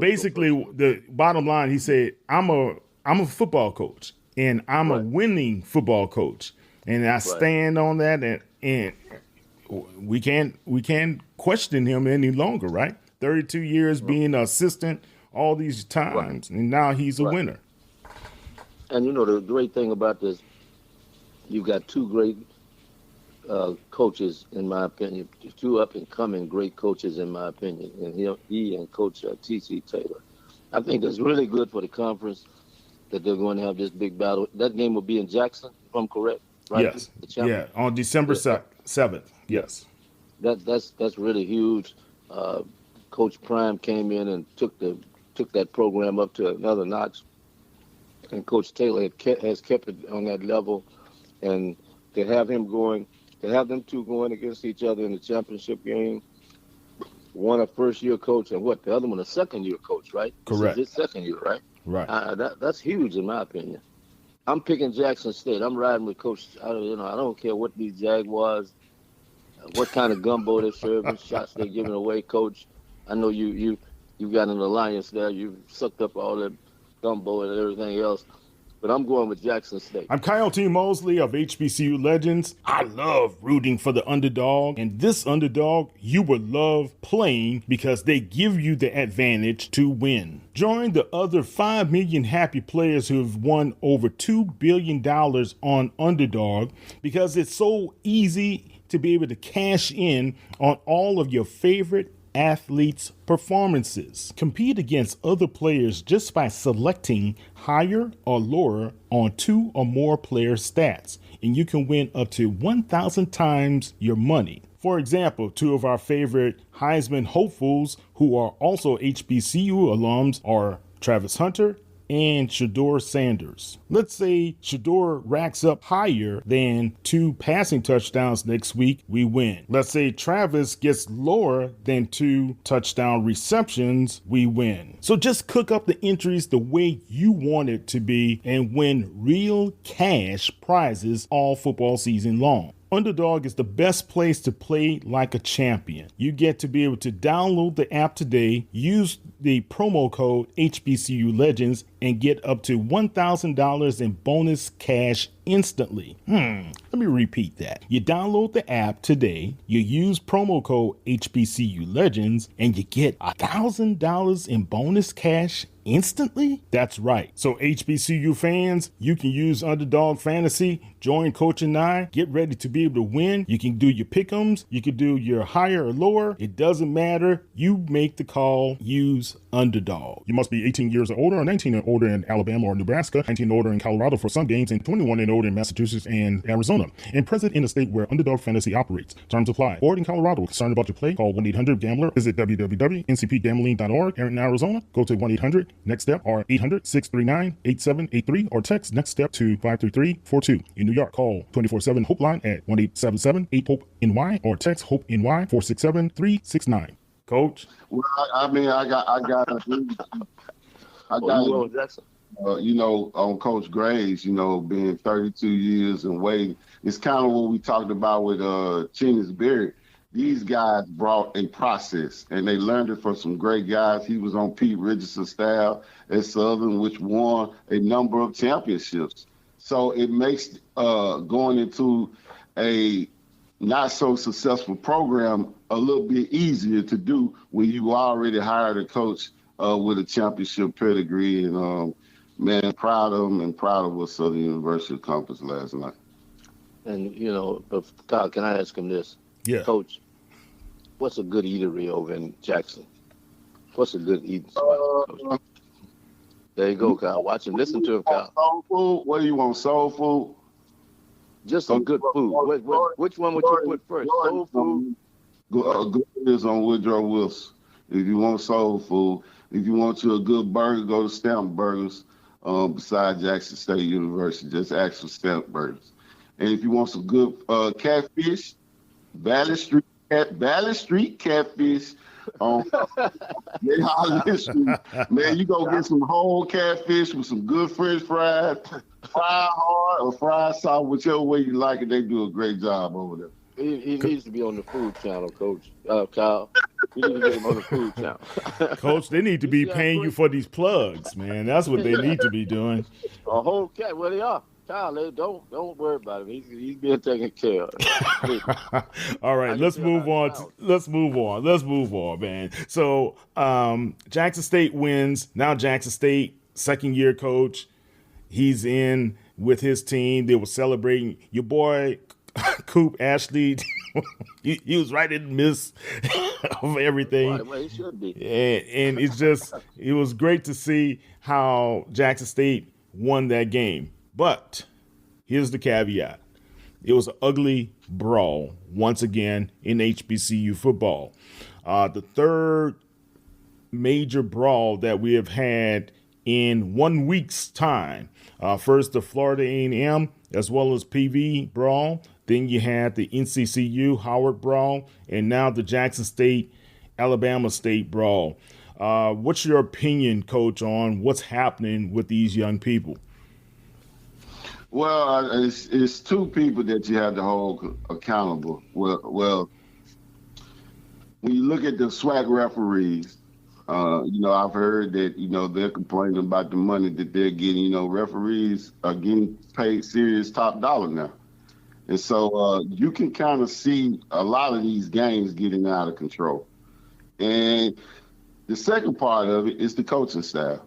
Basically, the bottom line, he said, I'm a football coach, and I'm a winning football coach, and I stand on that, and we can't question him any longer, right? 32 years being an assistant, all these times, and now he's a winner. And you know the great thing about this, you got 2 great coaches, in my opinion, 2 up-and-coming great coaches, in my opinion, and he and Coach T.C. Taylor. I think that's really good for the conference that they're going to have this big battle. That game will be in Jackson, if I'm correct, right? Yes. On December 7th. Yes. That's really huge. Coach Prime came in and took that program up to another notch, and Coach Taylor has kept it on that level, and to have them 2 going against each other in the championship game, one a first-year coach and the other one a second-year coach, right? Correct. This is his second year, right? Right. That's huge in my opinion. I'm picking Jackson State. I'm riding with Coach. I don't care what these Jaguars, what kind of gumbo they're serving, shots they're giving away, Coach. I know you got an alliance there. You've sucked up all that gumbo and everything else. but I'm going with Jackson State. I'm Kyle T. Mosley of HBCU Legends. I love rooting for the underdog, and this underdog you will love playing because they give you the advantage to win. Join the other 5 million happy players who have won over $2 billion on Underdog because it's so easy to be able to cash in on all of your favorite athletes' performances. Compete against other players just by selecting higher or lower on 2 or more player stats, and you can win up to 1,000 times your money. For example, 2 of our favorite Heisman hopefuls who are also HBCU alums are Travis Hunter and Shedeur Sanders. Let's say Shedeur racks up higher than 2 passing touchdowns next week, we win. Let's say Travis gets lower than 2 touchdown receptions, we win. So just cook up the entries the way you want it to be and win real cash prizes all football season long. Underdog is the best place to play like a champion. You get to be able to download the app today, use the promo code HBCU Legends, and get up to $1,000 in bonus cash instantly. Let me repeat that. You download the app today, you use promo code HBCU Legends, and you get $1,000 in bonus cash instantly? That's right. So HBCU fans, you can use Underdog Fantasy, join Coach and I, get ready to be able to win. You can do your pick'ems, you can do your higher or lower. It doesn't matter. You make the call, use Underdog. You must be 18 years or older or 19 or older in Alabama or Nebraska, 19 or older in Colorado for some games, and 21 and older in Massachusetts and Arizona, and present in a state where Underdog Fantasy operates. Terms apply. Or in Colorado, concerned about your play, call 1-800-GAMBLER. Visit www.ncpgambling.org. And in Arizona, go to 1-800-NEXT STEP or 800-639-8783 or text NEXT STEP to 53342. In New York, call 24/7 Hope Line at 1-877-8-HOPE-NY or text HOPE-NY 467-369. Coach? Well, I on Coach Gray's, being 32 years and waiting. It's kind of what we talked about with Chennis. These guys brought a process, and they learned it from some great guys. He was on Pete Richardson's staff at Southern, which won a number of championships. So it makes going into a not so successful program a little bit easier to do when you already hired a coach with a championship pedigree. And man, proud of him and proud of what Southern University accomplished last night. And Kyle, can I ask him this? Yeah. Coach, what's a good eatery over in Jackson? What's a good eating spot, Coach? There you go, Kyle. Watch him. Listen to him, Kyle. Soul food? What do you want, soul food? Just some good food. Which one would you put first? Soul food? Good is on Woodrow Wilson. If you want soul food, if you want you a good burger, go to Stamp Burgers beside Jackson State University. Just ask for Stamp Burgers. And if you want some good catfish, Valley Street Catfish on Holland Street. Man, you go get some whole catfish with some good French fries, fried hard or fried soft, whichever way you like it. They do a great job over there. He needs to be on the food channel, Coach. Kyle, we need to get him on the food channel. Coach, they need to be paying you for these plugs, man. That's what they need to be doing. A whole cat, well, they are. Kyle, don't worry about him. He's being taken care of. All right, let's move on, man. So Jackson State wins. Now Jackson State, second year coach. He's in with his team. They were celebrating. Your boy Coop Ashley, he was right in the midst of everything. Well, he should be. And it was great to see how Jackson State won that game. But here's the caveat. It was an ugly brawl once again in HBCU football. The third major brawl that we have had in 1 week's time. First, the Florida A&M as well as PV brawl. Then you had the NCCU Howard brawl, and now the Jackson State Alabama State brawl. What's your opinion, Coach, on what's happening with these young people? Well, it's two people that you have to hold accountable. Well, when you look at the SWAC referees, I've heard that, they're complaining about the money that they're getting. Referees are getting paid serious top dollar now. And so you can kind of see a lot of these games getting out of control. And the second part of it is the coaching staff.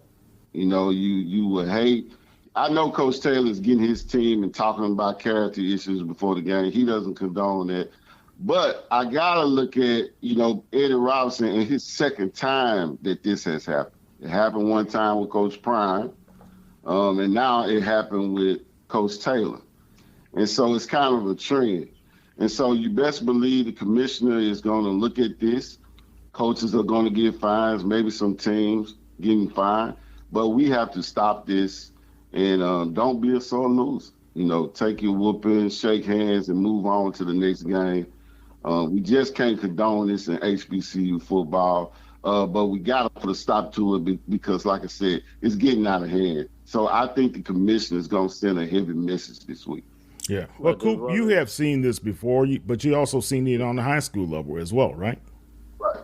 You would hate. I know Coach Taylor's getting his team and talking about character issues before the game. He doesn't condone that. But I got to look at, Eddie Robinson and his second time that this has happened. It happened one time with Coach Prime, and now it happened with Coach Taylor. And so it's kind of a trend. And so you best believe the commissioner is going to look at this. Coaches are going to get fines, maybe some teams getting fined. But we have to stop this and don't be a sore loser. Take your whooping, shake hands, and move on to the next game. We just can't condone this in HBCU football, but we got to put a stop to it because, like I said, it's getting out of hand. So I think the commissioner is going to send a heavy message this week. Yeah. Well, Coop, you have seen this before, but you also seen it on the high school level as well, right?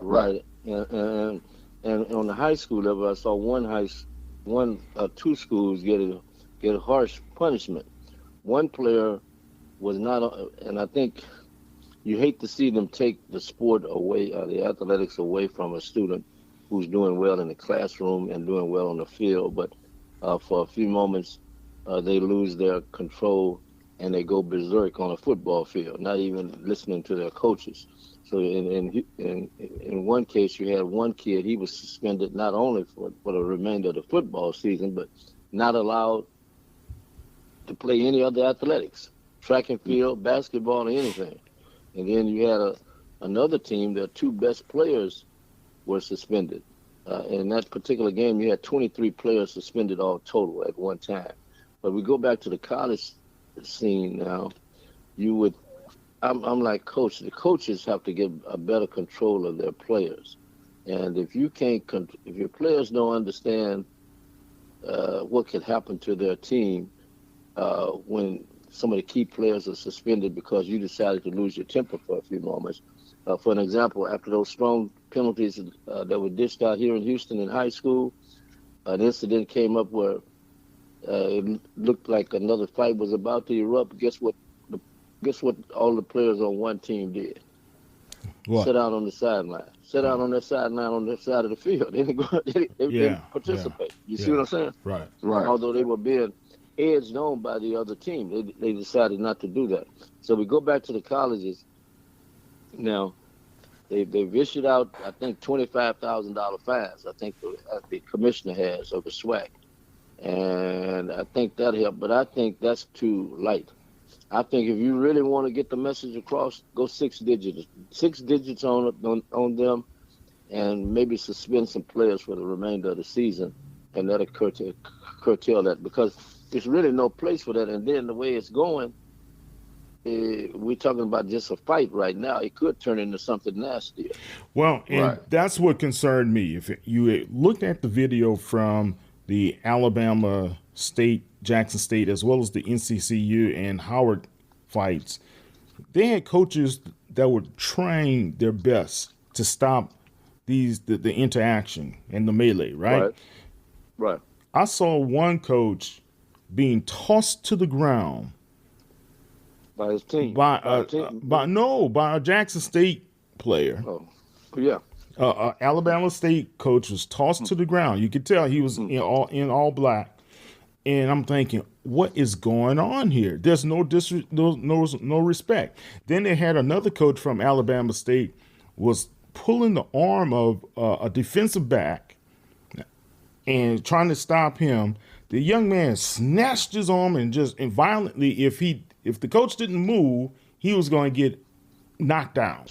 Right. And on the high school level, I saw two schools get a harsh punishment. One player was not, and I think you hate to see them take the sport away, the athletics away from a student who's doing well in the classroom and doing well on the field, but for a few moments they lose their control and they go berserk on a football field, not even listening to their coaches. So in one case, you had one kid, he was suspended not only for the remainder of the football season, but not allowed to play any other athletics, track and field, basketball, or anything. And then you had another team, their two best players were suspended. In that particular game, you had 23 players suspended all total at one time. But we go back to the college scene now, I'm like, Coach, the coaches have to get a better control of their players. And if your players don't understand what could happen to their team when some of the key players are suspended because you decided to lose your temper for a few moments. For an example, after those strong penalties that were dished out here in Houston in high school, an incident came up where it looked like another fight was about to erupt. Guess what all the players on one team did? What? Sit out on the sideline. Sit out on that sideline on that side of the field. They didn't participate. You see what I'm saying? Right. Although they were being edged on by the other team, they decided not to do that. So we go back to the colleges. Now, they've issued out, I think, $25,000 fines. I think the commissioner has of the SWAC. And I think that helped, but I think that's too light. I think if you really want to get the message across, go 6 digits on them, and maybe suspend some players for the remainder of the season, and that'll curtail that, because there's really no place for that. And then the way it's going, we're talking about just a fight right now. It could turn into something nastier. Well, and that's what concerned me. If you looked at the video from the Alabama State, Jackson State, as well as the NCCU and Howard fights, they had coaches that were trying their best to stop the interaction and the melee, right? Right. I saw one coach being tossed to the ground by his team. By a Jackson State player. Oh, yeah. Alabama State coach was tossed to the ground. You could tell he was in all black. And I'm thinking, what is going on here? There's no respect. Then they had another coach from Alabama State was pulling the arm of a defensive back and trying to stop him. The young man snatched his arm and violently, if the coach didn't move, he was going to get knocked down.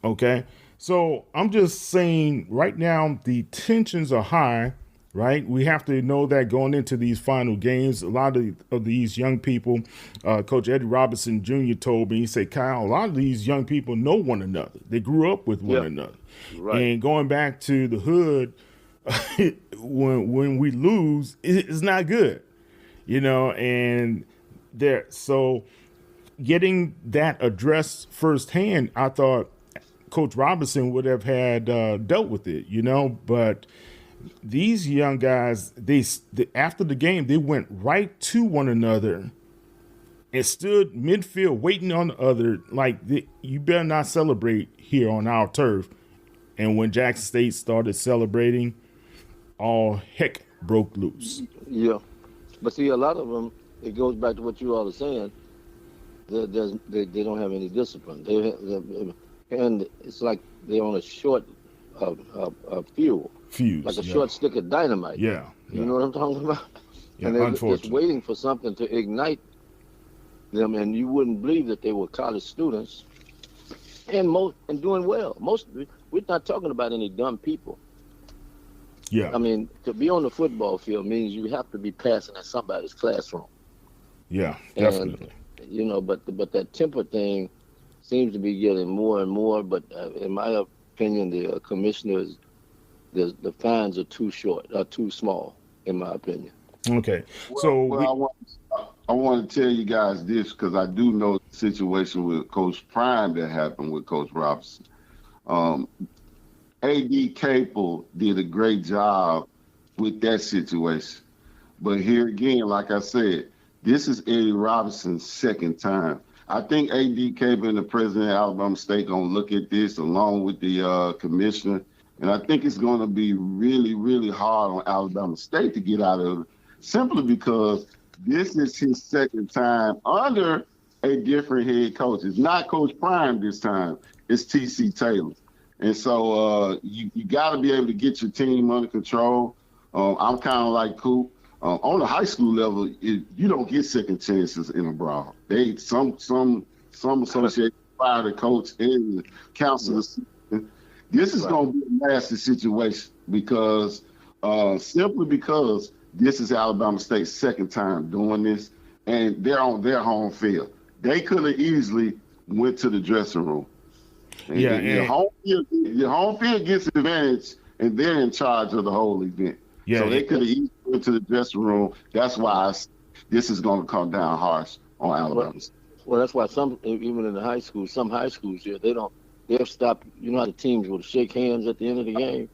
Okay. So I'm just saying right now the tensions are high, right? We have to know that going into these final games, a lot of these young people, Coach Eddie Robinson Jr. told me, he said, Kyle, a lot of these young people know one another. They grew up with one another. Right. And going back to the hood, when we lose, it's not good, and so getting that addressed firsthand, I thought Coach Robinson would have had dealt with it, but these young guys, after the game, they went right to one another and stood midfield waiting on the other, like, you better not celebrate here on our turf. And when Jackson State started celebrating, all heck broke loose. Yeah. But see, a lot of them, it goes back to what you all are saying, they don't have any discipline. And it's like they're on a short fuse, like a short stick of dynamite. Yeah. You know what I'm talking about? Yeah, and they're just waiting for something to ignite them, and you wouldn't believe that they were college students and doing well. We're not talking about any dumb people. Yeah. I mean, to be on the football field means you have to be passing in somebody's classroom. Yeah, definitely. And, but that temper thing seems to be getting more and more. But in my opinion, the commissioners, the fines are too small, in my opinion. Okay. I want to tell you guys this, because I do know the situation with Coach Prime that happened with Coach Robinson. A.D. Capel did a great job with that situation. But here again, like I said, this is Eddie Robinson's second time. I think A.D. Capel and the president of Alabama State going to look at this along with the commissioner. And I think it's going to be really, really hard on Alabama State to get out of it, simply because this is his second time under a different head coach. It's not Coach Prime this time. It's T.C. Taylor. And so you got to be able to get your team under control. I'm kind of like Coop. On the high school level, you don't get second chances in a brawl. Some associations fire the coach and the counselors. This is going to be a nasty situation because simply because this is Alabama State's second time doing this, and they're on their home field. They could have easily went to the dressing room. And your home field gets advantage, and they're in charge of the whole event. Yeah, so they could have easily went to the dressing room. That's why this is going to come down harsh on Alabama. Well, that's why even in the high school, some high schools here, they've stopped. You know how the teams will shake hands at the end of the game?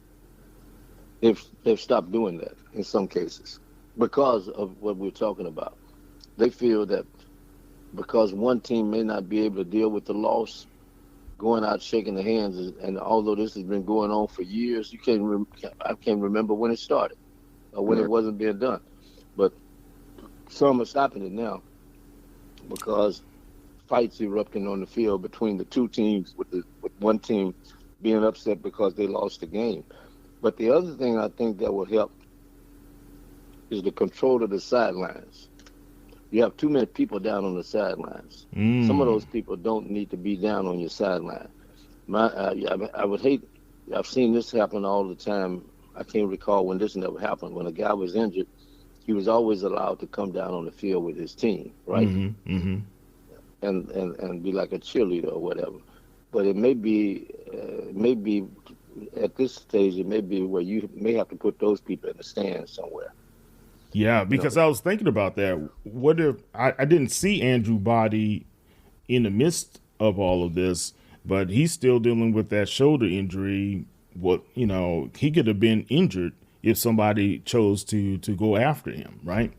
They've stopped doing that in some cases because of what we're talking about. They feel that because one team may not be able to deal with the loss, going out shaking the hands, and although this has been going on for years, I can't remember when it started or when it wasn't being done. But some are stopping it now because fights erupting on the field between the two teams, with one team being upset because they lost the game. But the other thing I think that will help is the control of the sidelines. You have too many people down on the sidelines. Some of those people don't need to be down on your sideline. I would hate, I've seen this happen all the time. I can't recall when this never happened. When a guy was injured, he was always allowed to come down on the field with his team, right? And be like a cheerleader or whatever. But it may be at this stage, it may be where you may have to put those people in the stands somewhere. Yeah, because I was thinking about that. What if I didn't see Andrew Body in the midst of all of this, but he's still dealing with that shoulder injury. He could have been injured if somebody chose to go after him, right?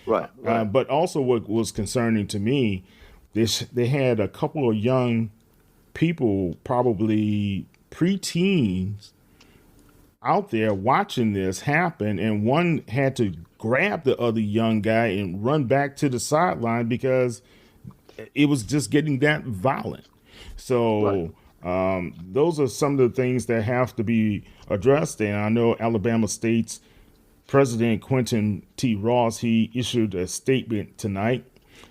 Right. But also what was concerning to me, they had a couple of young people, probably preteens, out there watching this happen, and one had to grab the other young guy and run back to the sideline because it was just getting that violent. So those are some of the things that have to be addressed. And I know Alabama State's President Quentin T. Ross, he issued a statement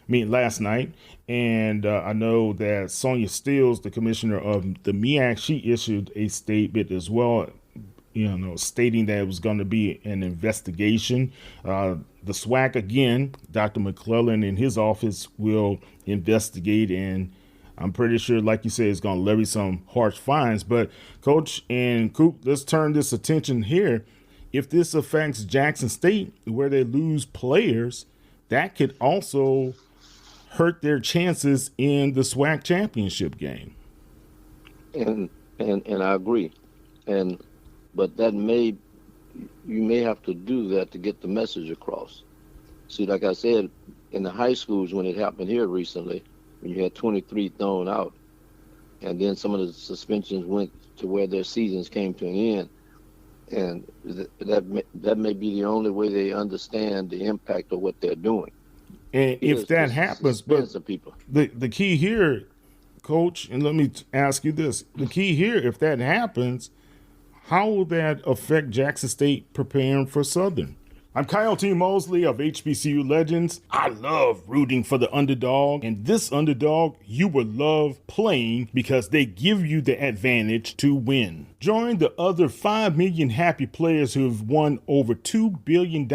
last night. And I know that Sonia Stills, the commissioner of the MEAC, she issued a statement as well, stating that it was going to be an investigation. The SWAC, again, Dr. McClellan in his office will investigate, and I'm pretty sure, like you said, it's going to levy some harsh fines. But Coach and Coop, let's turn this attention here. If this affects Jackson State, where they lose players, that could also hurt their chances in the SWAC championship game. And and I agree, but you may have to do that to get the message across. See, like I said, in the high schools when it happened here recently, when you had 23 thrown out, and then some of the suspensions went to where their seasons came to an end, and that may be the only way they understand the impact of what they're doing. And if that happens, but the key here, Coach, and let me ask you this: the key here, if that happens, how will that affect Jackson State preparing for Southern? I'm Kyle T. Mosley of HBCU Legends. I love rooting for the underdog, and this underdog you will love playing because they give you the advantage to win. Join the other 5 million happy players who have won over $2 billion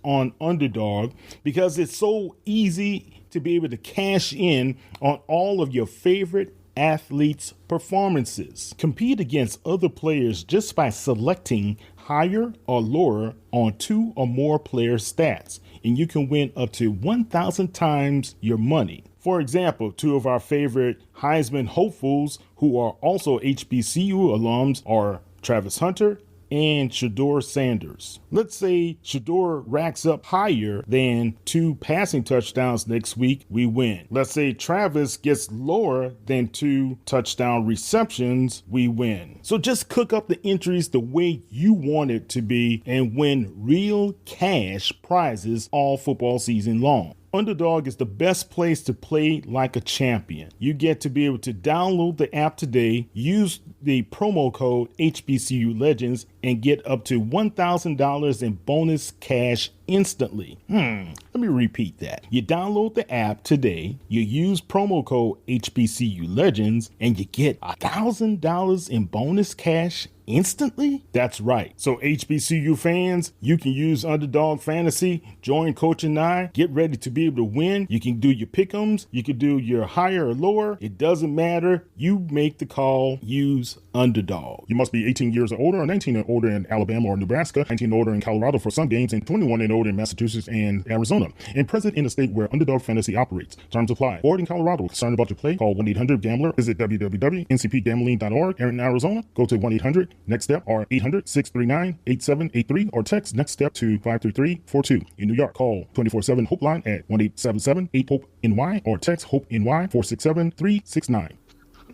on Underdog because it's so easy to be able to cash in on all of your favorite athletes' performances. Compete against other players just by selecting higher or lower on 2 or more player stats, and you can win up to 1,000 times your money. For example, 2 of our favorite Heisman hopefuls who are also HBCU alums are Travis Hunter and Shador Sanders. Let's say Shador racks up higher than 2 passing touchdowns next week, we win. Let's say Travis gets lower than 2 touchdown receptions, we win. So just cook up the entries the way you want it to be and win real cash prizes all football season long. Underdog is the best place to play like a champion. You get to be able to download the app today, use the promo code HBCU Legends, and get up to $1,000 in bonus cash instantly. Let me repeat that. You download the app today, you use promo code HBCU Legends, and you get $1,000 in bonus cash instantly? That's right. So HBCU fans, you can use Underdog Fantasy, join Coach and I, get ready to be able to win. You can do your pick'ems, you can do your higher or lower. It doesn't matter. You make the call, use Underdog. You must be 18 years or older, or 19 and older in Alabama or Nebraska, 19 and older in Colorado for some games, and 21 and older in Massachusetts and Arizona, and present in a state where Underdog Fantasy operates. Terms apply. Or in Colorado, concerned about your play, call 1-800-GAMBLER. Visit www.ncpgambling.org. And in Arizona, go to 1-800 Next Step or 800-639-8783 or text Next Step to 53342. In New York, call 24/7 Hope Line at 1-877-8-HOPE-NY or text HOPE-NY 467-369.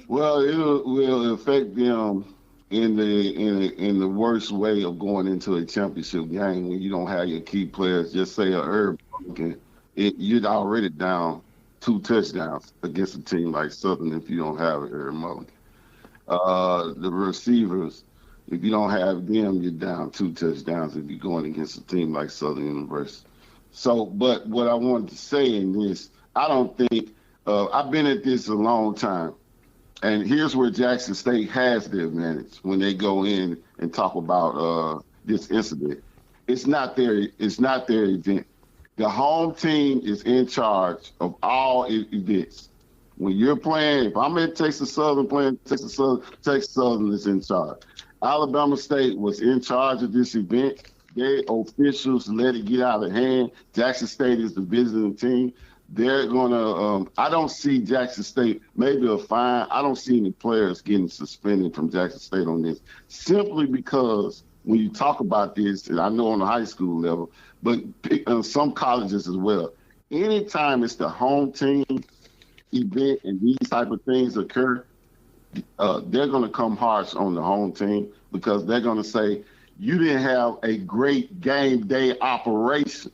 Well, it will affect them in the worst way of going into a championship game when you don't have your key players. Just say a Herb, you're already down 2 touchdowns against a team like Southern if you don't have Herb Mulligan. The receivers, if you don't have them, you're down 2 touchdowns if you're going against a team like Southern University. So, but what I wanted to say in this, I don't think, I've been at this a long time, and here's where Jackson State has the advantage when they go in and talk about this incident. It's not their event. The home team is in charge of all events. When you're playing, if I'm at Texas Southern playing Texas Southern is in charge. Alabama State was in charge of this event. Their officials let it get out of hand. Jackson State is the visiting team. They're going to I don't see Jackson State, maybe a fine. I don't see any players getting suspended from Jackson State on this, simply because when you talk about this, and I know on the high school level, but some colleges as well, anytime it's the home team event and these type of things occur, they're going to come harsh on the home team because they're going to say, you didn't have a great game day operation.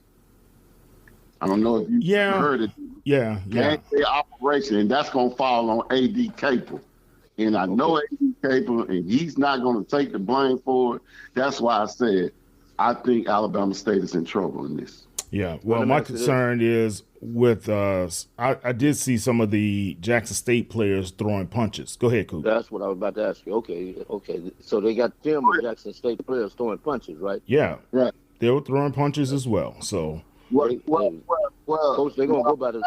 I don't know if you heard it. Game day operation, and that's going to fall on A.D. Capel. And I know A.D. Capel, and he's not going to take the blame for it. That's why I said I think Alabama State is in trouble in this. Yeah, well, my concern is with I did see some of the Jackson State players throwing punches. Go ahead, Coop. That's what I was about to ask you. Okay. So they got film of Jackson State players throwing punches, right? Yeah, right. They were throwing punches as well. So, well, Coach, they're gonna go by the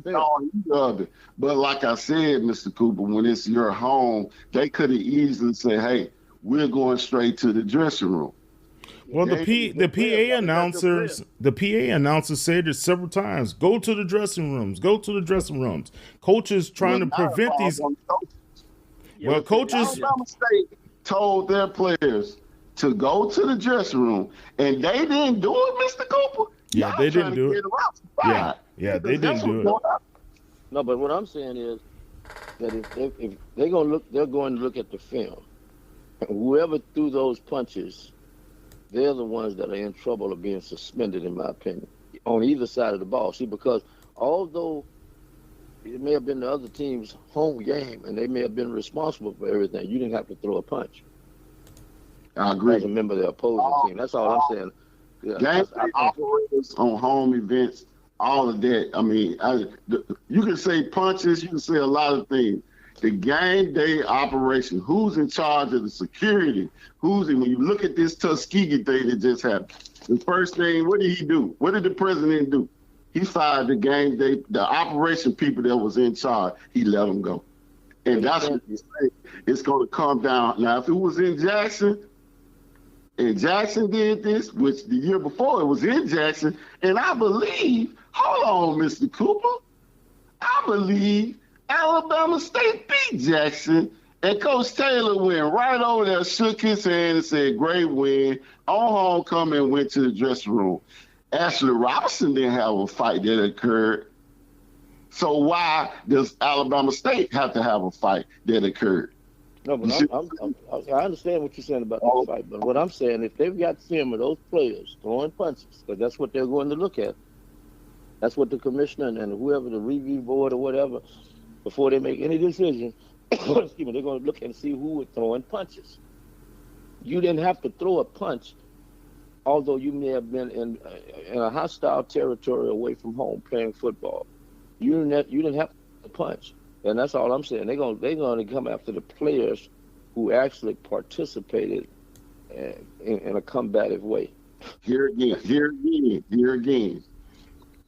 film. But like I said, Mr. Cooper, when it's your home, they could have easily said, "Hey, we're going straight to the dressing room." Well, the PA announcers said it several times. Go to the dressing rooms. Go to the dressing rooms. Coaches trying to prevent these. Well, coaches. Alabama State told their players to go to the dressing room, and they didn't do it, Mr. Cooper. Yeah, they didn't do it. Yeah, they didn't do it. No, but what I'm saying is that if they're going to look at the film, and whoever threw those punches, they're the ones that are in trouble of being suspended, in my opinion, on either side of the ball. See, because although it may have been the other team's home game and they may have been responsible for everything, you didn't have to throw a punch. I agree. As a member of the opposing team. That's all I'm saying. Yeah, game operators on home events, all of that. I mean, you can say punches, you can say a lot of things. The game day operation, who's in charge of the security? When you look at this Tuskegee thing that just happened, the first thing, what did he do? What did the president do? He fired the game day, the operation people that was in charge. He let them go. And that's what you say. It's going to come down. Now, if it was in Jackson, and Jackson did this, which the year before it was in Jackson, and I believe, hold on, Mr. Cooper, I believe Alabama State beat Jackson, and Coach Taylor went right over there, shook his hand, and said, "Great win." On homecoming, went to the dressing room. Ashley Robinson didn't have a fight that occurred. So why does Alabama State have to have a fight that occurred? No, but I understand what you're saying about the fight. But what I'm saying, if they've got film of those players throwing punches, because that's what they're going to look at. That's what the commissioner and whoever, the review board or whatever, before they make any decision, excuse me, they're going to look and see who was throwing punches. You didn't have to throw a punch, although you may have been in a hostile territory away from home playing football. You didn't have to punch. And that's all I'm saying. They're going to come after the players who actually participated in a combative way. Here again.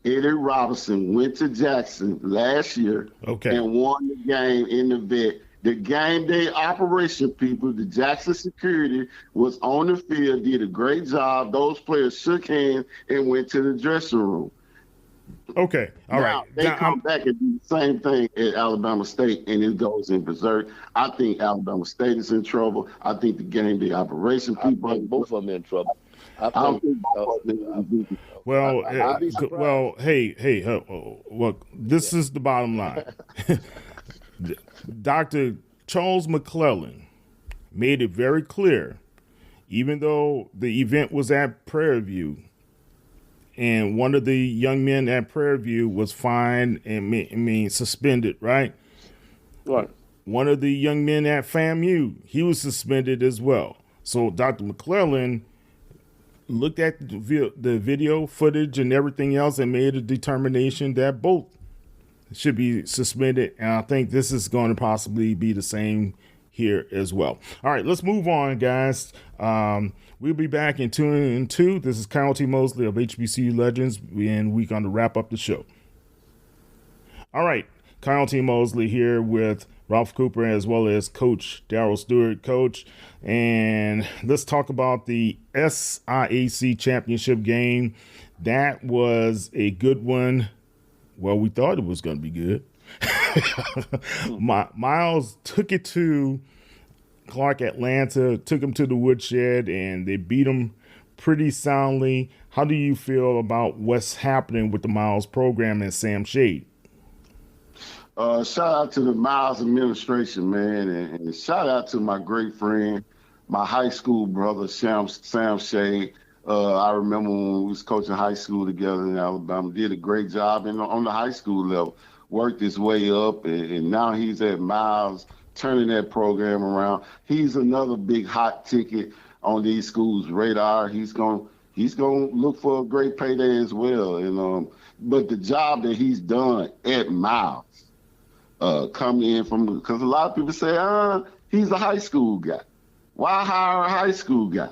Eddie Robinson went to Jackson last year and won the game in the vet. The game day operation people, the Jackson security, was on the field, did a great job. Those players shook hands and went to the dressing room. Okay, all right. They come back and do the same thing at Alabama State, and it goes in berserk. I think Alabama State is in trouble. I think the game day operation people. I think both of them in trouble. Look, this is the bottom line. Dr. Charles McClellan made it very clear, even though the event was at Prairie View, and one of the young men at Prairie View was fined and suspended, right? Right. One of the young men at FAMU, he was suspended as well. So Dr. McClellan looked at the video footage and everything else and made a determination that both should be suspended. And I think this is going to possibly be the same here as well. All right, let's move on, guys. We'll be back in 2 and 2. This is Kyle T. Mosley of HBCU Legends, and we're going to wrap up the show. All right, Kyle T. Mosley here with Ralph Cooper as well as Coach Darryl Steward. Coach, and let's talk about the SIAC championship game. That was a good one. Well, we thought it was going to be good. Miles took it to Clark Atlanta, took him to the woodshed, and they beat him pretty soundly. How do you feel about what's happening with the Miles program and Sam Shade? Shout out to the Miles administration, man, and shout out to my great friend, my high school brother, Sam Shade. I remember when we was coaching high school together in Alabama, did a great job on the high school level, worked his way up, and now he's at Miles, turning that program around. He's another big hot ticket on these schools' radar. He's gonna look for a great payday as well. And but the job that he's done at Miles, coming in from, because a lot of people say, he's a high school guy. Why hire a high school guy?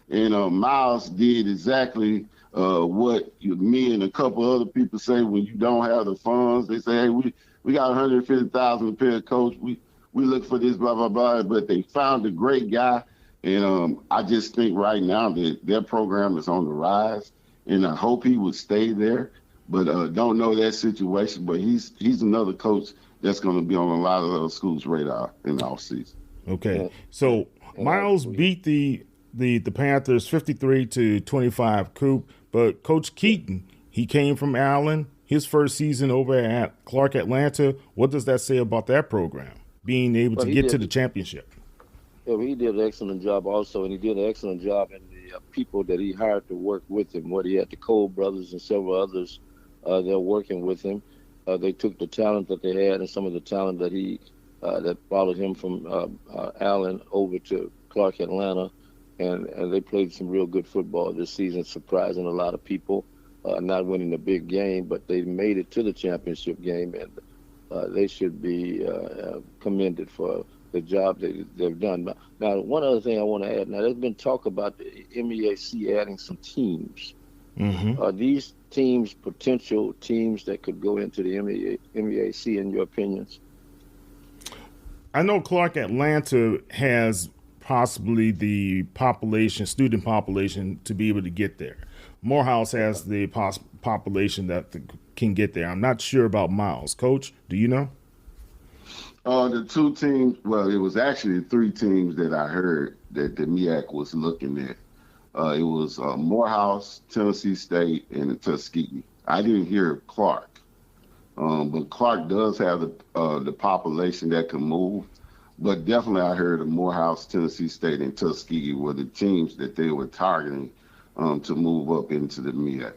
And Miles did exactly what me and a couple other people say when you don't have the funds. They say, hey, we got $150,000 to pay a coach. We look for this, blah, blah, blah. But they found a great guy. And I just think right now that their program is on the rise. And I hope he would stay there. But don't know that situation. But he's another coach that's going to be on a lot of other schools' radar in the offseason. Okay, so Miles beat the Panthers 53-25, Coop, but Coach Keaton, he came from Allen, his first season over at Clark Atlanta. What does that say about that program, being able to get to the championship? Yeah, he did an excellent job also, and he did an excellent job in the people that he hired to work with him. What he had, the Cole brothers and several others, they're working with him. They took the talent that they had and some of the talent that that followed him from Allen over to Clark Atlanta, and they played some real good football this season, surprising a lot of people. Not winning the big game, but they made it to the championship game, and they should be commended for the job they've done. Now, one other thing I want to add, now there's been talk about the MEAC adding some teams. Mm-hmm. Are these teams potential teams that could go into the MEAC, in your opinions? I know Clark Atlanta has possibly the student population to be able to get there. Morehouse has the population that can get there. I'm not sure about Miles. Coach, do you know? The two teams, well, it was actually three teams that I heard that the MEAC was looking at. It was Morehouse, Tennessee State, and Tuskegee. I didn't hear Clark, but Clark does have the population that can move. But definitely I heard of Morehouse, Tennessee State, and Tuskegee were the teams that they were targeting to move up into the MEAC.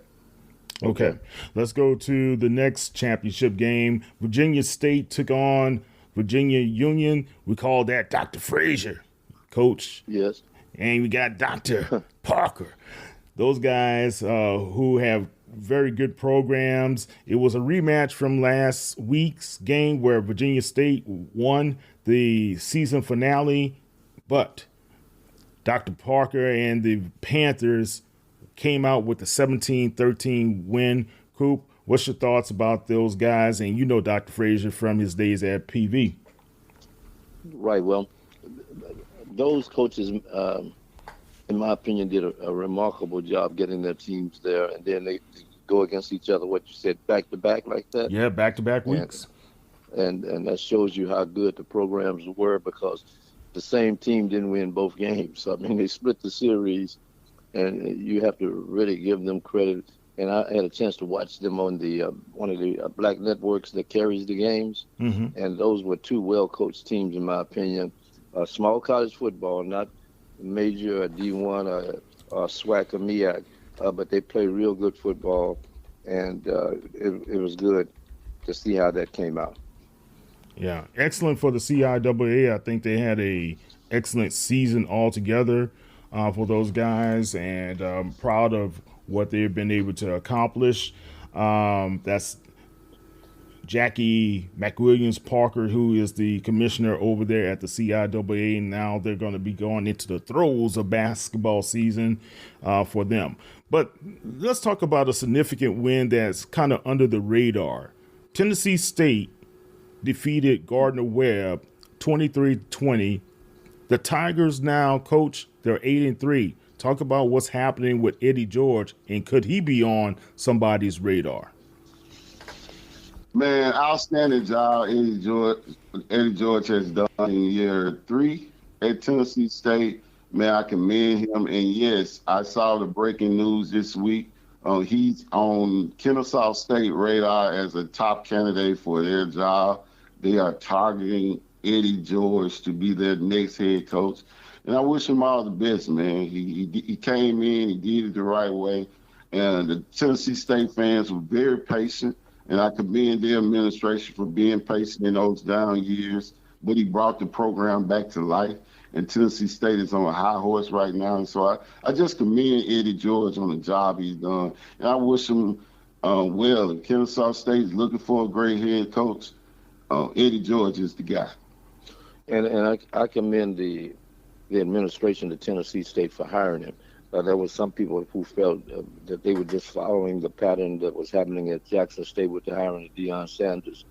Okay, let's go to the next championship game. Virginia State took on Virginia Union. We call that Dr. Frazier, Coach. Yes. And we got Dr. Parker. Those guys who have very good programs. It was a rematch from last week's game where Virginia State won the season finale, but Dr. Parker and the Panthers came out with a 17-13 win. Coop, what's your thoughts about those guys? And you know Dr. Frazier from his days at PV. Right. Well, those coaches, in my opinion, did a remarkable job getting their teams there, and then they go against each other. What you said, back to back like that. Yeah, back to back weeks. And that shows you how good the programs were, because the same team didn't win both games. So, I mean, they split the series, and you have to really give them credit. And I had a chance to watch them on the one of the black networks that carries the games, and those were two well-coached teams, in my opinion. Small college football, not major D1 or SWAC or MEAC, but they played real good football, and it was good to see how that came out. Yeah, excellent for the CIAA. I think they had a excellent season altogether for those guys, and I'm proud of what they've been able to accomplish. That's Jackie McWilliams Parker, who is the commissioner over there at the CIAA, and now they're going to be going into the throes of basketball season for them. But let's talk about a significant win that's kind of under the radar. Tennessee State defeated Gardner-Webb 23-20. The Tigers now, Coach, they're 8-3. Talk about what's happening with Eddie George, and could he be on somebody's radar? Man, outstanding job Eddie George has done in year 3 at Tennessee State. Man, I commend him. And yes, I saw the breaking news this week. He's on Kennesaw State radar as a top candidate for their job. They are targeting Eddie George to be their next head coach. And I wish him all the best, man. He came in, he did it the right way. And the Tennessee State fans were very patient. And I commend their administration for being patient in those down years. But he brought the program back to life. And Tennessee State is on a high horse right now. And so I just commend Eddie George on the job he's done. And I wish him well. If Kennesaw State is looking for a great head coach, Eddie George is the guy. And I commend the administration of Tennessee State for hiring him. There were some people who felt that they were just following the pattern that was happening at Jackson State with the hiring of Deion Sanders.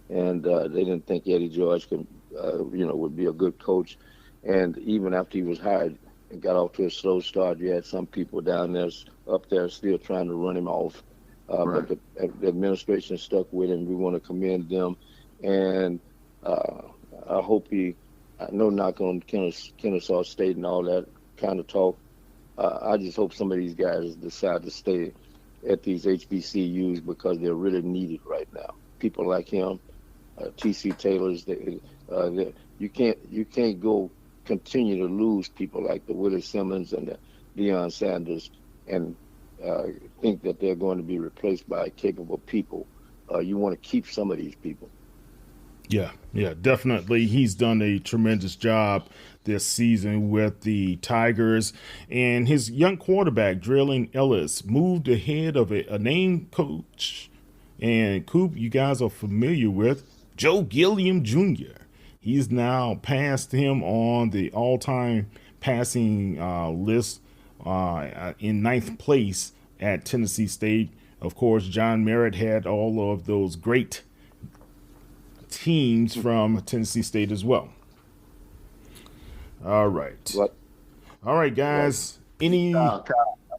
And they didn't think Eddie George would be a good coach. And even after he was hired and got off to a slow start, you had some people up there still trying to run him off. Right. But the administration stuck with him. We want to commend them. and I hope I know knock on Kennesaw State and all that kind of talk. I just hope some of these guys decide to stay at these HBCUs because they're really needed right now. People like him, T.C. Taylor's, you can't go continue to lose people like the Willie Simmons and the Deion Sanders and think that they're going to be replaced by capable people. You want to keep some of these people. Yeah, definitely. He's done a tremendous job this season with the Tigers, and his young quarterback, Darryl Ellis, moved ahead of a named coach. And Coop, you guys are familiar with Joe Gilliam Jr. He's now passed him on the all-time passing list in 9th place at Tennessee State. Of course, John Merritt had all of those great teams from Tennessee State as well. All right. What? All right, guys. Kyle,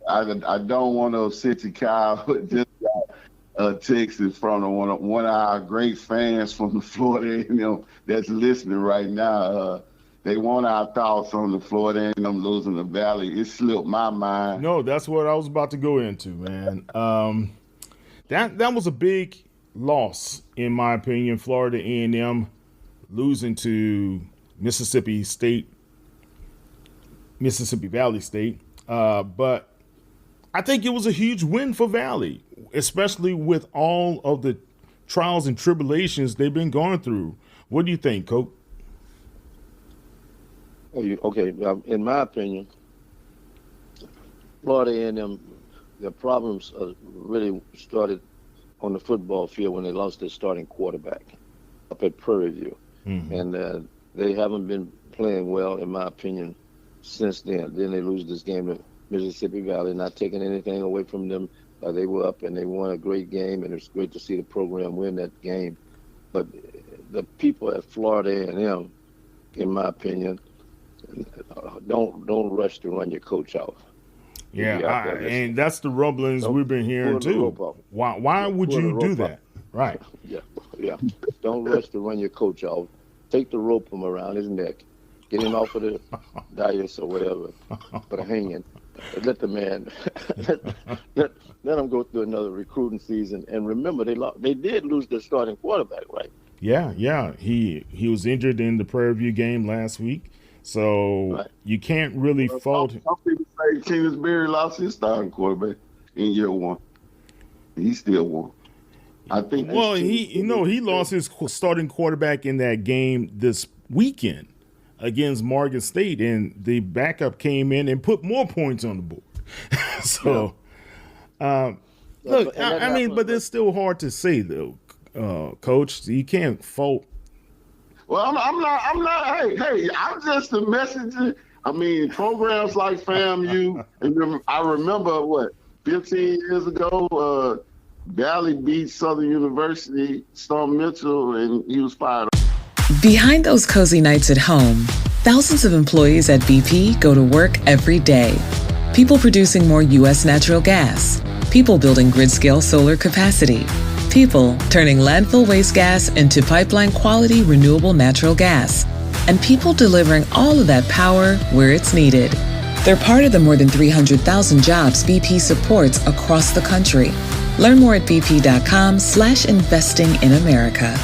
I don't want to upset you, Kyle, but just got a text from one of our great fans from the Florida A&M that's listening right now. They want our thoughts on the Florida A&M losing the Valley. It slipped my mind. No, that's what I was about to go into, man. That was a big loss, in my opinion. Florida A&M losing to Mississippi Valley State. But I think it was a huge win for Valley, especially with all of the trials and tribulations they've been going through. What do you think, Coach? Okay, in my opinion, Florida A&M, their problems really started on the football field when they lost their starting quarterback up at Prairie View. Mm-hmm. And they haven't been playing well, in my opinion, since then. Then they lose this game to Mississippi Valley, not taking anything away from them. They were up and they won a great game, and it's great to see the program win that game. But the people at Florida A&M, in my opinion, don't rush to run your coach off. Yeah, and that's the rumblings we've been hearing too. Why would you do that? Right. Yeah. Don't rush to run your coach off. Take the rope from around his neck, get him off of the dais or whatever, put a hanging. Let the man let him go through another recruiting season. And remember, they did lose their starting quarterback, right? Yeah. He was injured in the Prairie View game last week. So you can't really fault him. Some people say Chennis lost his starting quarterback in year one. He still won. I think. Well, he lost his starting quarterback in that game this weekend against Morgan State, and the backup came in and put more points on the board. So, look, I mean, but it's still hard to say though, Coach. You can't fault. Well, I'm not. Hey, I'm just a messenger. I mean, programs like FAMU, and I remember 15 years ago, Valley beat Southern University, Storm Mitchell, and he was fired. Behind those cozy nights at home, thousands of employees at BP go to work every day. People producing more U.S. natural gas. People building grid-scale solar capacity. People turning landfill waste gas into pipeline-quality renewable natural gas. And people delivering all of that power where it's needed. They're part of the more than 300,000 jobs BP supports across the country. Learn more at bp.com/investing in America.